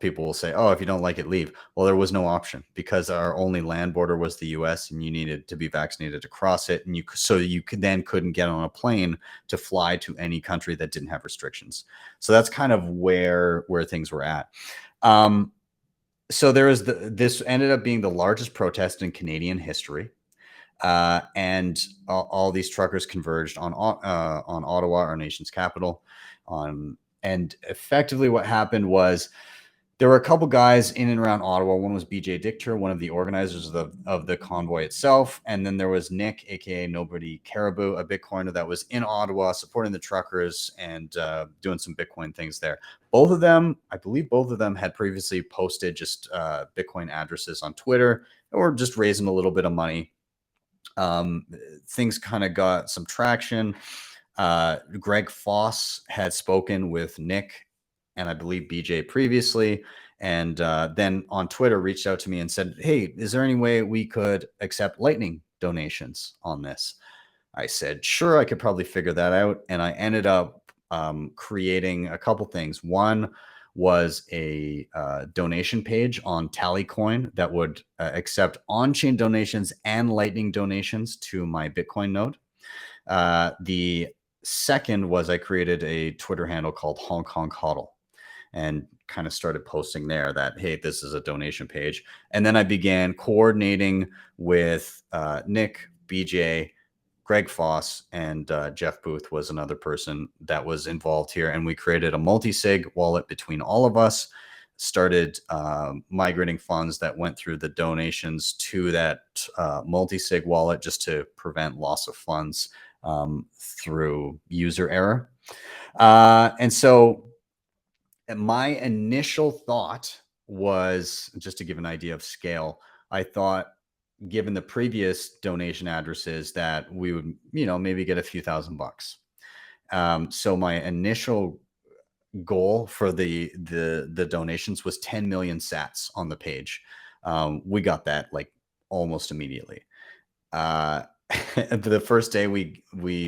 people will say, oh, if you don't like it, leave. Well, there was no option because our only land border was the US, and you needed to be vaccinated to cross it. And you couldn't get on a plane to fly to any country that didn't have restrictions. So that's kind of where things were at. So this ended up being the largest protest in Canadian history. And all these truckers converged on Ottawa, our nation's capital. And effectively what happened was there were a couple guys in and around Ottawa. One was BJ Dichter, one of the organizers of the convoy itself. And then there was Nick, aka Nobody Caribou, a Bitcoiner that was in Ottawa supporting the truckers and doing some Bitcoin things there. I believe both of them had previously posted just Bitcoin addresses on Twitter, or just raising a little bit of money. Things kind of got some traction. Greg Foss had spoken with Nick and I believe BJ previously, and then on Twitter reached out to me and said, hey, is there any way we could accept Lightning donations on this? I said, sure, I could probably figure that out. And I ended up creating a couple things. One was a donation page on Tallycoin that would accept on-chain donations and Lightning donations to my Bitcoin node. The second was I created a Twitter handle called Hong Kong Hodl, and kind of started posting there that, hey, this is a donation page. And then I began coordinating with Nick, BJ, Greg Foss, and Jeff Booth was another person that was involved here. And we created a multi-sig wallet between all of us. started migrating funds that went through the donations to that multi-sig wallet just to prevent loss of funds through user error. And so my initial thought was, just to give an idea of scale, I thought, given the previous donation addresses, that we would, maybe get a few $1,000. So my initial goal for the donations was 10 million sats on the page. We got that like almost immediately. The first day we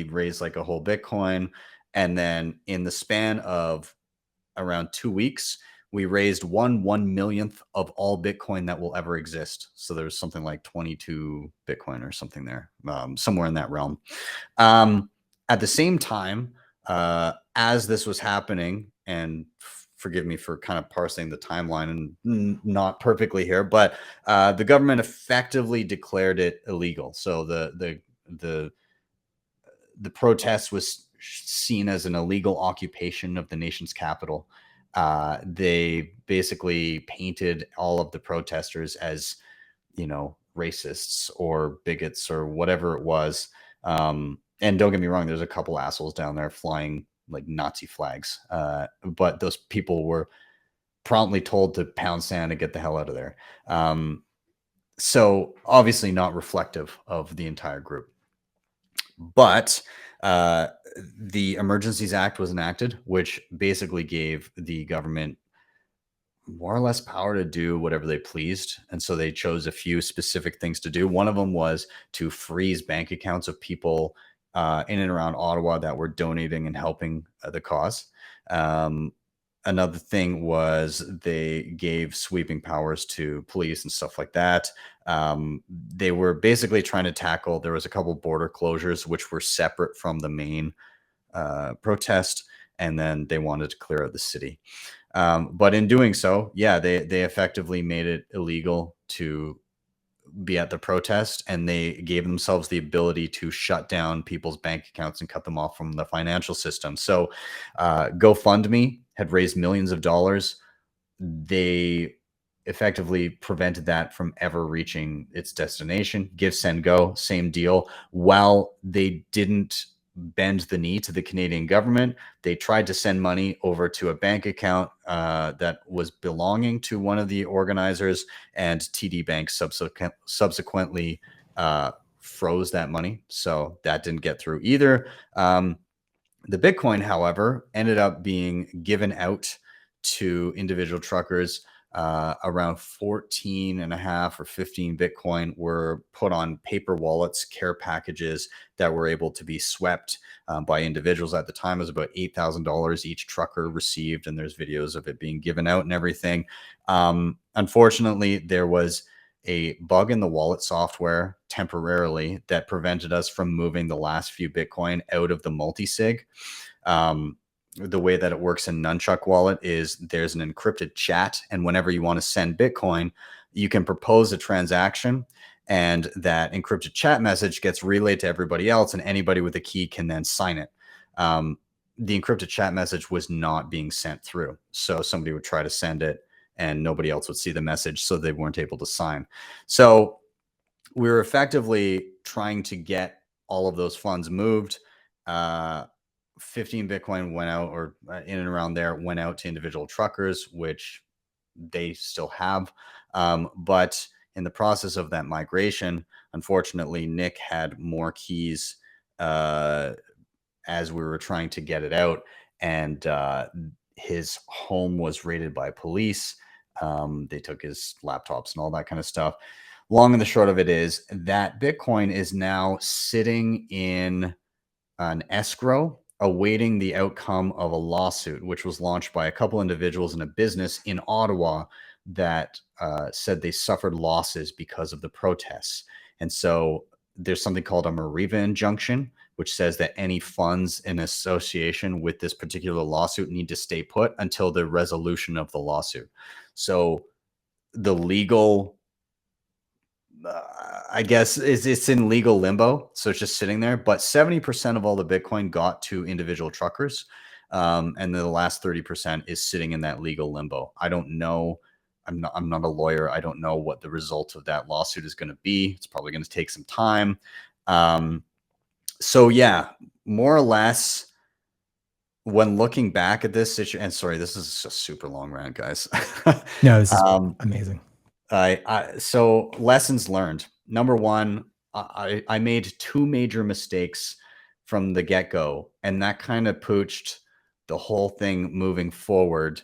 raised like a whole Bitcoin, and then in the span of around 2 weeks, we raised 1/1,000,000th of all Bitcoin that will ever exist. So there's something like 22 Bitcoin or something there, somewhere in that realm. At the same time, as this was happening, and forgive me for kind of parsing the timeline and not perfectly here, but the government effectively declared it illegal. So the protest was seen as an illegal occupation of the nation's capital. They basically painted all of the protesters as, racists or bigots or whatever it was. And don't get me wrong, there's a couple assholes down there flying like Nazi flags. But those people were promptly told to pound sand and get the hell out of there. So obviously not reflective of the entire group. But the Emergencies Act was enacted, which basically gave the government more or less power to do whatever they pleased. And so they chose a few specific things to do. One of them was to freeze bank accounts of people in and around Ottawa that were donating and helping the cause. Another thing was they gave sweeping powers to police and stuff like that. They were basically trying to tackle, there was a couple border closures, which were separate from the main protest. And then they wanted to clear out the city. But in doing so, yeah, they effectively made it illegal to be at the protest, and they gave themselves the ability to shut down people's bank accounts and cut them off from the financial system. So GoFundMe had raised millions of dollars. They effectively prevented that from ever reaching its destination. Give, Send, Go, same deal. While they didn't bend the knee to the Canadian government, they tried to send money over to a bank account that was belonging to one of the organizers, and TD Bank subsequently froze that money. So that didn't get through either. The Bitcoin, however, ended up being given out to individual truckers. Around 14 and a half or 15 Bitcoin were put on paper wallets, care packages that were able to be swept by individuals. At the time, it was about $8,000 each trucker received, and there's videos of it being given out and everything. Unfortunately, there was a bug in the wallet software temporarily that prevented us from moving the last few Bitcoin out of the multi-sig. The way that it works in Nunchuck Wallet is there's an encrypted chat, and whenever you want to send Bitcoin, you can propose a transaction, and that encrypted chat message gets relayed to everybody else, and anybody with a key can then sign it. The encrypted chat message was not being sent through, so somebody would try to send it and nobody else would see the message, so they weren't able to sign. So we were effectively trying to get all of those funds moved. 15 Bitcoin went out, or in and around there, went out to individual truckers, which they still have. But in the process of that migration, unfortunately, Nick had more keys as we were trying to get it out, and his home was raided by police. They took his laptops and all that kind of stuff. Long and the short of it is that Bitcoin is now sitting in an escrow awaiting the outcome of a lawsuit, which was launched by a couple individuals in a business in Ottawa that said they suffered losses because of the protests. And so there's something called a Mariva injunction, which says that any funds in association with this particular lawsuit need to stay put until the resolution of the lawsuit. So the legal, I guess it's in legal limbo. So it's just sitting there. But 70% of all the Bitcoin got to individual truckers. And then the last 30% is sitting in that legal limbo. I don't know. I'm not a lawyer. I don't know what the result of that lawsuit is going to be. It's probably going to take some time. So yeah, more or less, when looking back at this situation, and sorry, this is a super long rant, guys. No, this is um, amazing. so lessons learned. Number one, I made two major mistakes from the get-go, and that kind of pooched the whole thing moving forward,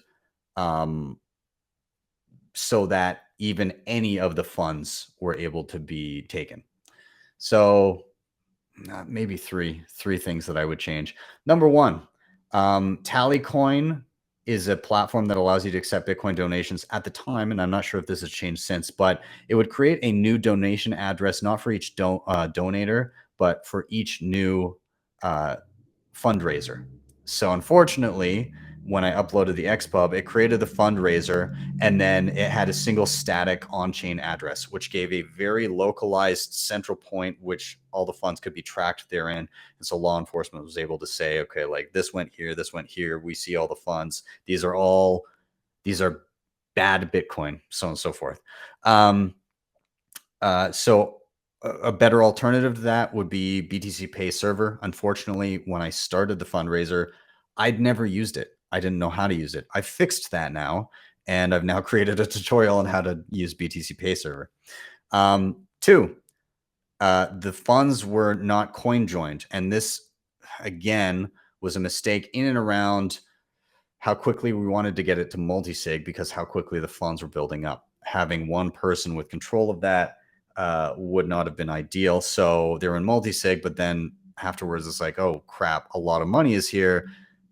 so that even any of the funds were able to be taken. So maybe three things that I would change. Number one, Tallycoin is a platform that allows you to accept Bitcoin donations at the time, and I'm not sure if this has changed since, but it would create a new donation address, not for each donator, but for each new fundraiser. So unfortunately, when I uploaded the XPub, it created the fundraiser, and then it had a single static on-chain address, which gave a very localized central point, which all the funds could be tracked therein. And so law enforcement was able to say, okay, like this went here. We see all the funds. These are bad Bitcoin, so on and so forth. So a better alternative to that would be BTC Pay Server. Unfortunately, when I started the fundraiser, I'd never used it. I didn't know how to use it. I fixed that now, and I've now created a tutorial on how to use BTC Pay Server. Two, the funds were not coin joined, and this again was a mistake in and around how quickly we wanted to get it to multi-sig, because how quickly the funds were building up. Having one person with control of that would not have been ideal. So they were in multi-sig, but then afterwards it's like, oh crap, a lot of money is here.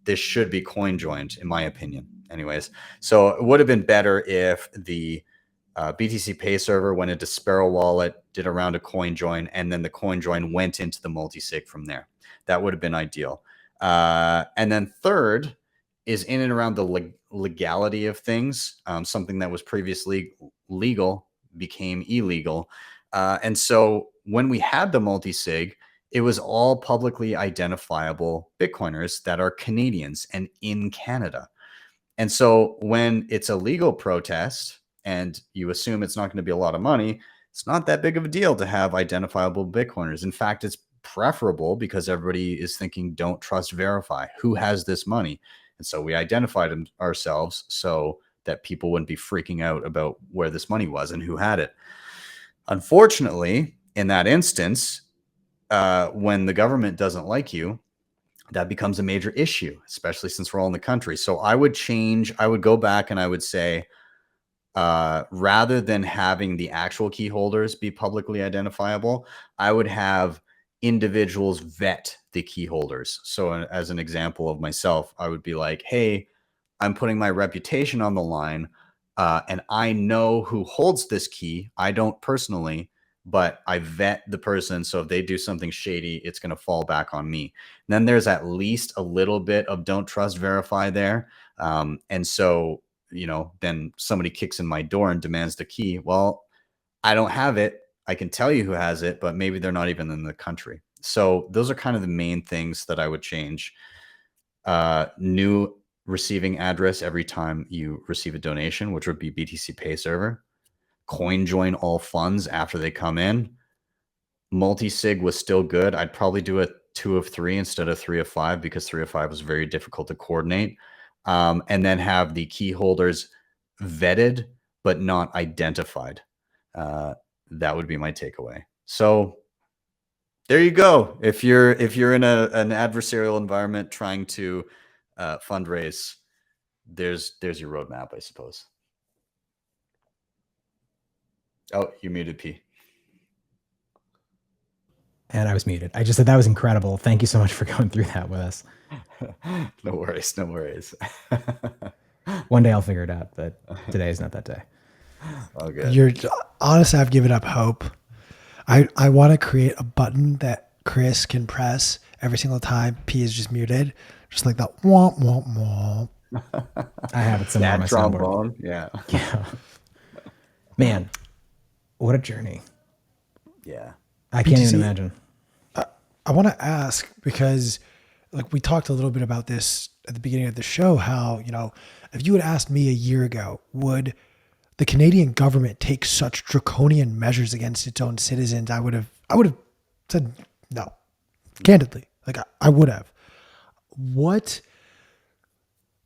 This should be coin joined, in my opinion. Anyways, so it would have been better if the BTC Pay Server went into Sparrow Wallet, did a round of coin join, and then the coin join went into the multi-sig from there. That would have been ideal. And then third is in and around the legality of things. Something that was previously legal became illegal. And so when we had the multi-sig, it was all publicly identifiable Bitcoiners that are Canadians and in Canada. And so when it's a legal protest and you assume it's not going to be a lot of money, it's not that big of a deal to have identifiable Bitcoiners. In fact, it's preferable because everybody is thinking, don't trust, verify. Who has this money? And so we identified ourselves so that people wouldn't be freaking out about where this money was and who had it. Unfortunately, in that instance, when the government doesn't like you, that becomes a major issue, especially since we're all in the country. So I would go back and I would say, rather than having the actual key holders be publicly identifiable, I would have individuals vet the key holders. So as an example of myself, I would be like, hey, I'm putting my reputation on the line, and I know who holds this key. I don't personally, but I vet the person. So if they do something shady, it's going to fall back on me. And then there's at least a little bit of don't trust, verify there. And so, then somebody kicks in my door and demands the key. Well, I don't have it. I can tell you who has it, but maybe they're not even in the country. So those are kind of the main things that I would change. New receiving address every time you receive a donation, which would be BTC Pay Server. Coin join all funds after they come in. Multi-sig was still good. I'd probably do a 2 of 3 instead of 3 of 5, because 3 of 5 was very difficult to coordinate. And then have the key holders vetted but not identified. That would be my takeaway. So there you go. If you're in an adversarial environment trying to fundraise, there's your roadmap, I suppose. Oh, you muted, P. And I was muted. I just said that was incredible. Thank you so much for going through that with us. No worries. No worries. One day I'll figure it out, but today is not that day. Oh, good. You're honestly, I've given up hope. I want to create a button that Chris can press every single time P is just muted, just like that womp womp womp. I have it somewhere on my soundboard. Trombone. Yeah. Yeah. Man, what a journey. Yeah. I can't BTC, even imagine. I want to ask, because like we talked a little bit about this at the beginning of the show how, if you had asked me a year ago, would the Canadian government take such draconian measures against its own citizens, I would have said no, candidly. Like I would have. What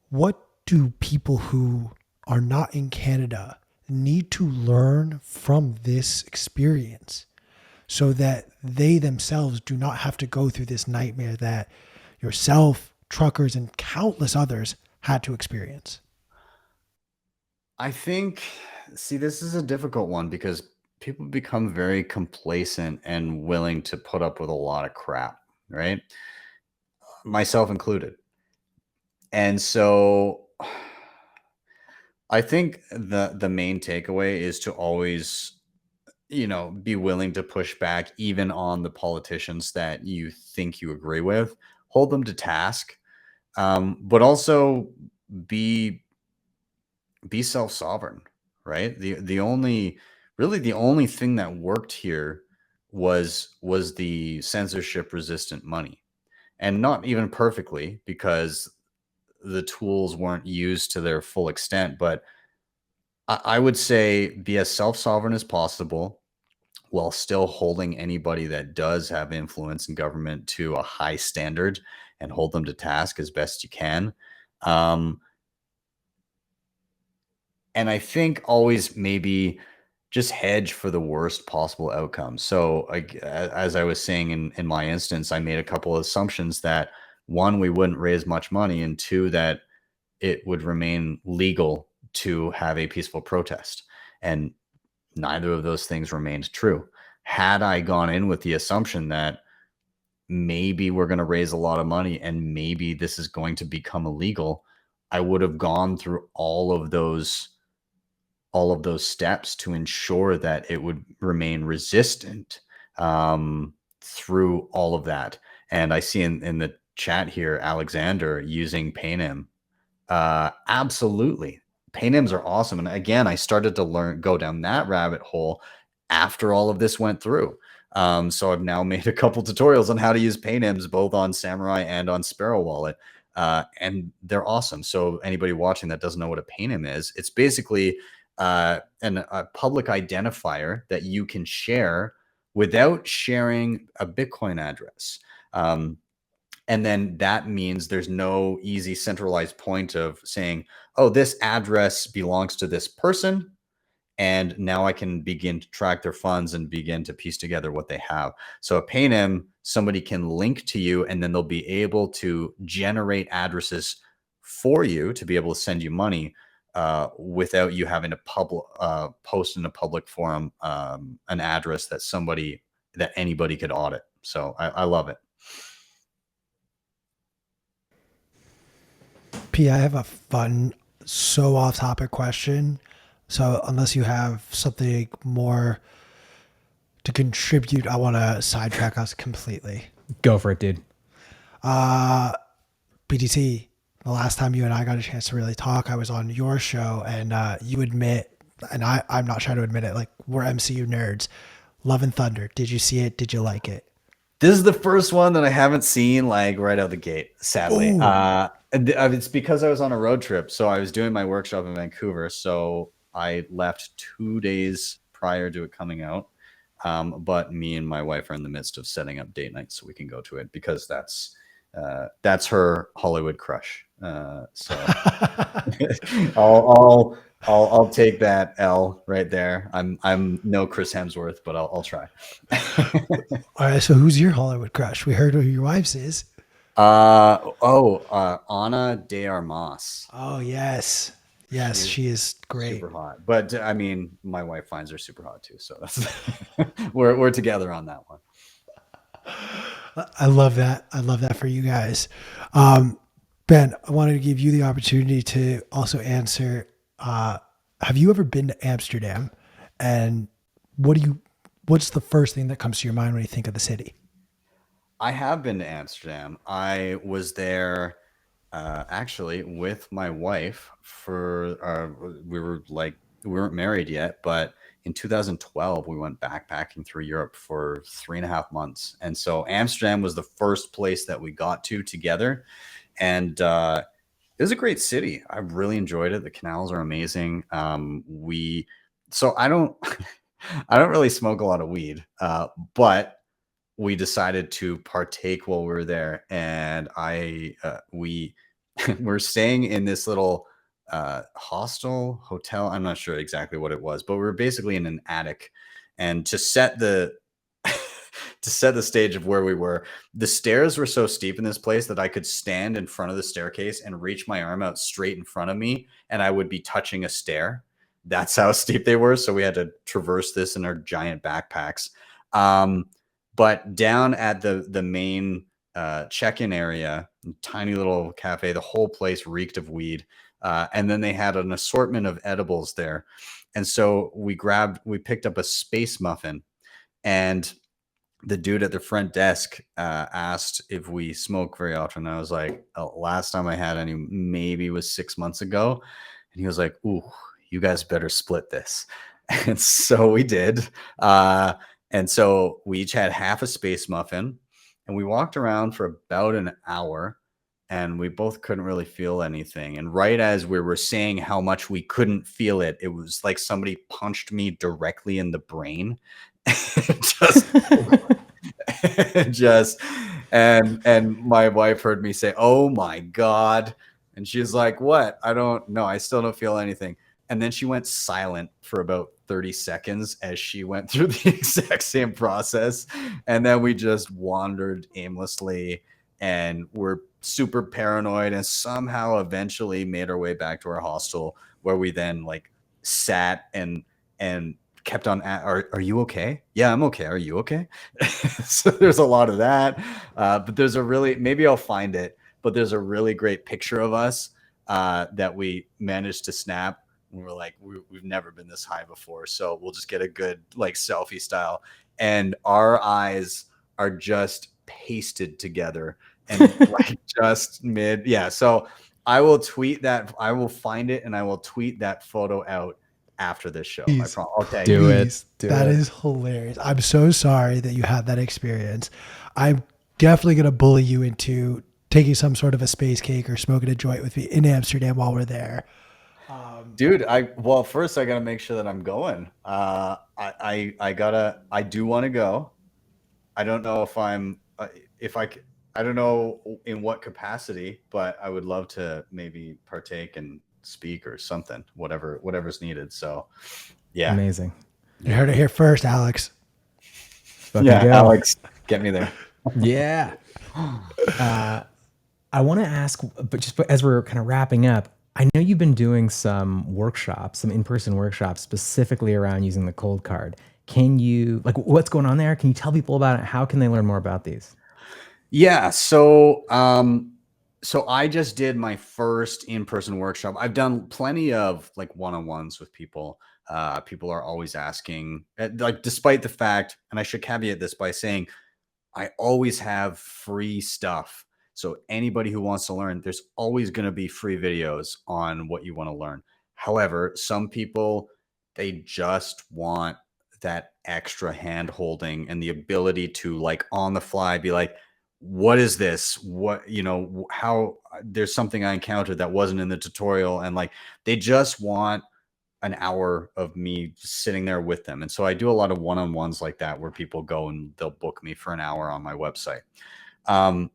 what do people who are not in Canada need to learn from this experience so that they themselves do not have to go through this nightmare that yourself, truckers, and countless others had to experience? I think, see, this is a difficult one because people become very complacent and willing to put up with a lot of crap, right? Myself included. And so I think the main takeaway is to always, be willing to push back even on the politicians that you think you agree with. Hold them to task, but also be be self-sovereign, right? The only really the only thing that worked here was the censorship resistant money. And not even perfectly because the tools weren't used to their full extent, but I would say be as self-sovereign as possible while still holding anybody that does have influence in government to a high standard and hold them to task as best you can. Um, and I think always maybe just hedge for the worst possible outcome. So, like as I was saying in my instance, I made a couple of assumptions that one, we wouldn't raise much money, and two, that it would remain legal to have a peaceful protest. And neither of those things remained true. Had I gone in with the assumption that maybe we're going to raise a lot of money and maybe this is going to become illegal, I would have gone through all of those steps to ensure that it would remain resistant through all of that. And I see in the chat here, Alexander using Paynim. Absolutely. Paynims are awesome. And again, I started to go down that rabbit hole after all of this went through. So I've now made a couple tutorials on how to use Paynims both on Samurai and on Sparrow Wallet. And they're awesome. So anybody watching that doesn't know what a Paynim is, it's basically a public identifier that you can share without sharing a Bitcoin address. And then that means there's no easy centralized point of saying, oh, this address belongs to this person. And now I can begin to track their funds and begin to piece together what they have. So a Paynim, somebody can link to you and then they'll be able to generate addresses for you to be able to send you money without you having to post in a public forum an address that anybody could audit. So I love it. P, I have a fun, so off topic question. So, unless you have something more to contribute, I want to sidetrack us completely. Go for it, dude. BTC, the last time you and I got a chance to really talk, I was on your show, and you admit, and I'm not shy to admit it, like we're MCU nerds. Love and Thunder. Did you see it? Did you like it? This is the first one that I haven't seen like right out the gate, sadly. Ooh. It's because I was on a road trip. So I was doing my workshop in Vancouver. So I left 2 days prior to it coming out. But me and my wife are in the midst of setting up date night so we can go to it because that's her Hollywood crush. So I'll take that L right there. I'm no Chris Hemsworth, but I'll try. All right. So, who's your Hollywood crush? We heard who your wife's is. Ana de Armas. Oh, yes. Yes, She's she is great. super hot. But I mean, my wife finds her super hot too. So that's we're together on that one. I love that. I love that for you guys. Ben, I wanted to give you the opportunity to also answer. Have you ever been to Amsterdam? And what's the first thing that comes to your mind when you think of the city? I have been to Amsterdam. I was there actually with my wife for we weren't married yet, but in 2012 we went backpacking through Europe for 3.5 months, and so Amsterdam was the first place that we got to together. And it was a great city. I really enjoyed it. The canals are amazing. So I don't, I don't really smoke a lot of weed, but we decided to partake while we were there, and we were staying in this little hostel hotel. I'm not sure exactly what it was, but we were basically in an attic. And to set the to set the stage of where we were, the stairs were so steep in this place that I could stand in front of the staircase and reach my arm out straight in front of me, and I would be touching a stair. That's how steep they were. So we had to traverse this in our giant backpacks. Um, but down at the main check-in area, tiny little cafe, the whole place reeked of weed. And then they had an assortment of edibles there. And so we picked up a space muffin, and the dude at the front desk asked if we smoke very often. I was like, last time I had any maybe was 6 months ago. And he was like, ooh, you guys better split this. And so we did. And so we each had half a space muffin, and we walked around for about an hour, and we both couldn't really feel anything. And right as we were saying how much we couldn't feel it, it was like somebody punched me directly in the brain. just just and my wife heard me say, "Oh my God." And she's like, "What? I don't know. I still don't feel anything." And then she went silent for about 30 seconds as she went through the exact same process. And then we just wandered aimlessly, and we're super paranoid, and somehow eventually made our way back to our hostel, where we then like sat and kept on are you okay? Yeah, I'm okay. Are you okay? So there's a lot of that. But there's a really, maybe I'll find it, but there's a really great picture of us that we managed to snap. We were like, we've never been this high before. So we'll just get a good like selfie style. And our eyes are just pasted together and like just mid. Yeah. So I will tweet that. I will find it and I will tweet that photo out after this show. I Please, promise. I'll tag you. Do it. please. Do That it. is hilarious. I'm so sorry that you had that experience. I'm definitely going to bully you into taking some sort of a space cake or smoking a joint with me in Amsterdam while we're there. Dude, well, first I gotta make sure that I'm going. I do want to go. I don't know if I'm if I c- I don't know in what capacity, but I would love to maybe partake and speak or something, whatever's needed. So yeah, Amazing. You yeah, heard it here first, Alex. Fucking yeah. go. Alex, get me there. Yeah. I want to ask, but just as we're kind of wrapping up, I know you've been doing some workshops, some in-person workshops specifically around using the cold card. Can you, like, what's going on there? Can you tell people about it? How can they learn more about these? Yeah, so I just did my first in-person workshop. I've done plenty of like one-on-ones with people. People are always asking, like, despite the fact, and I should caveat this by saying I always have free stuff. So anybody who wants to learn, there's always going to be free videos on what you want to learn. However, some people, they just want that extra hand holding and the ability to like on the fly be like, what is this? What, how there's something I encountered that wasn't in the tutorial. And like, they just want an hour of me sitting there with them. And so I do a lot of one-on-ones like that where people go and they'll book me for an hour on my website. Um,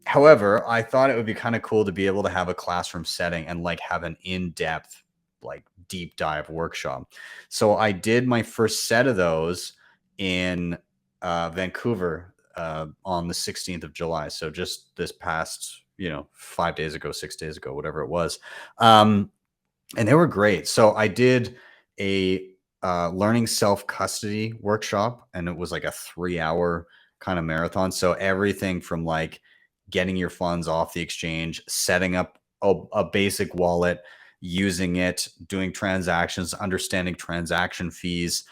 However, I thought it would be kind of cool to be able to have a classroom setting and like have an in-depth, like deep dive workshop. So I did my first set of those in Vancouver on the 16th of July. So just this past, 5 days ago, 6 days ago, whatever it was. And they were great. So I did a learning self custody workshop, and it was like a 3 hour kind of marathon. So everything from like getting your funds off the exchange, setting up a basic wallet, using it, doing transactions, understanding transaction fees,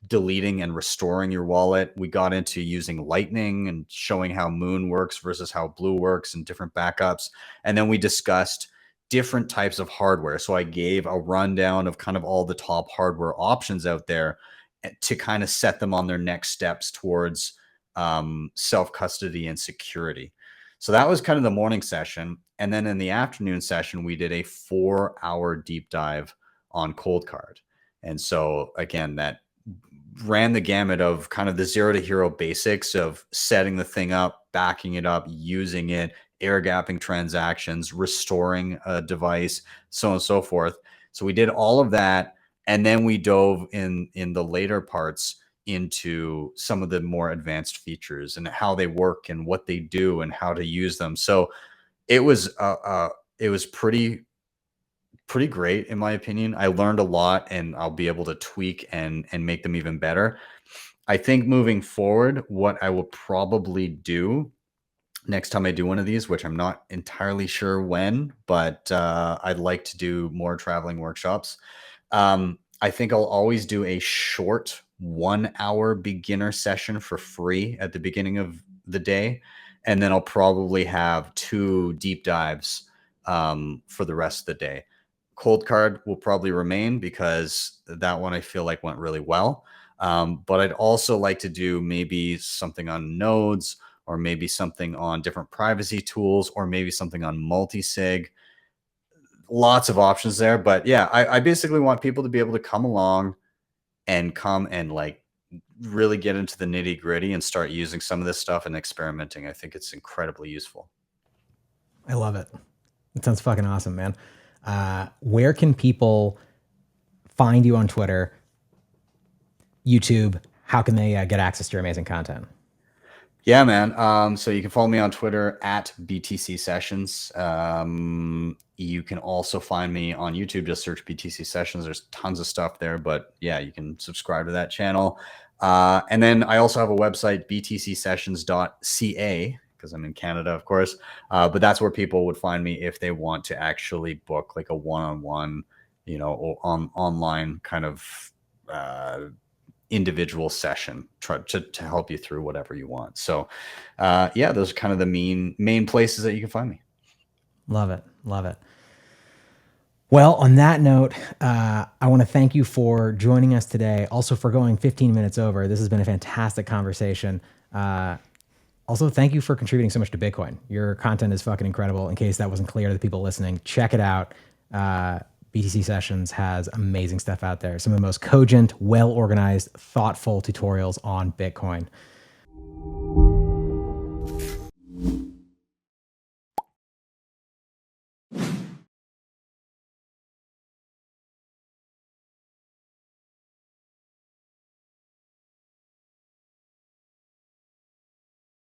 deleting and restoring your wallet. We got into using Lightning and showing how Moon works versus how Blue works and different backups. And then we discussed different types of hardware. So I gave a rundown of kind of all the top hardware options out there to kind of set them on their next steps towards self custody and security. So that was kind of the morning session. And then in the afternoon session, we did a 4-hour deep dive on cold card. And so again, that ran the gamut of kind of the zero to hero basics of setting the thing up, backing it up, using it, air gapping transactions, restoring a device, so on and so forth. So we did all of that. And then we dove in the later parts into some of the more advanced features and how they work and what they do and how to use them. So it was pretty great in my opinion. I learned a lot, and I'll be able to tweak and make them even better. I think moving forward, what I will probably do next time I do one of these, which I'm not entirely sure when, but I'd like to do more traveling workshops. I think I'll always do a short 1-hour beginner session for free at the beginning of the day. And then I'll probably have 2 deep dives for the rest of the day. Cold card will probably remain because that one I feel like went really well. But I'd also like to do maybe something on nodes, or maybe something on different privacy tools, or maybe something on multi-sig. Lots of options there. But yeah, I basically want people to be able to come along and like really get into the nitty gritty and start using some of this stuff and experimenting. I think it's incredibly useful. I love it. It sounds fucking awesome, man. Where can people find you on Twitter, YouTube? How can they get access to your amazing content? Yeah, man. So you can follow me on Twitter at BTC Sessions. You can also find me on YouTube. Just search BTC Sessions. There's tons of stuff there, but yeah, you can subscribe to that channel. And then I also have a website, btcsessions.ca, because I'm in Canada, of course. But that's where people would find me if they want to actually book like a one-on-one, online kind of individual session to help you through whatever you want. So yeah, those are kind of the main places that you can find me. Love it. Love it. Well, on that note, I want to thank you for joining us today. Also for going 15 minutes over. This has been a fantastic conversation. Also, thank you for contributing so much to Bitcoin. Your content is fucking incredible. In case that wasn't clear to the people listening, check it out. BTC Sessions has amazing stuff out there. Some of the most cogent, well-organized, thoughtful tutorials on Bitcoin.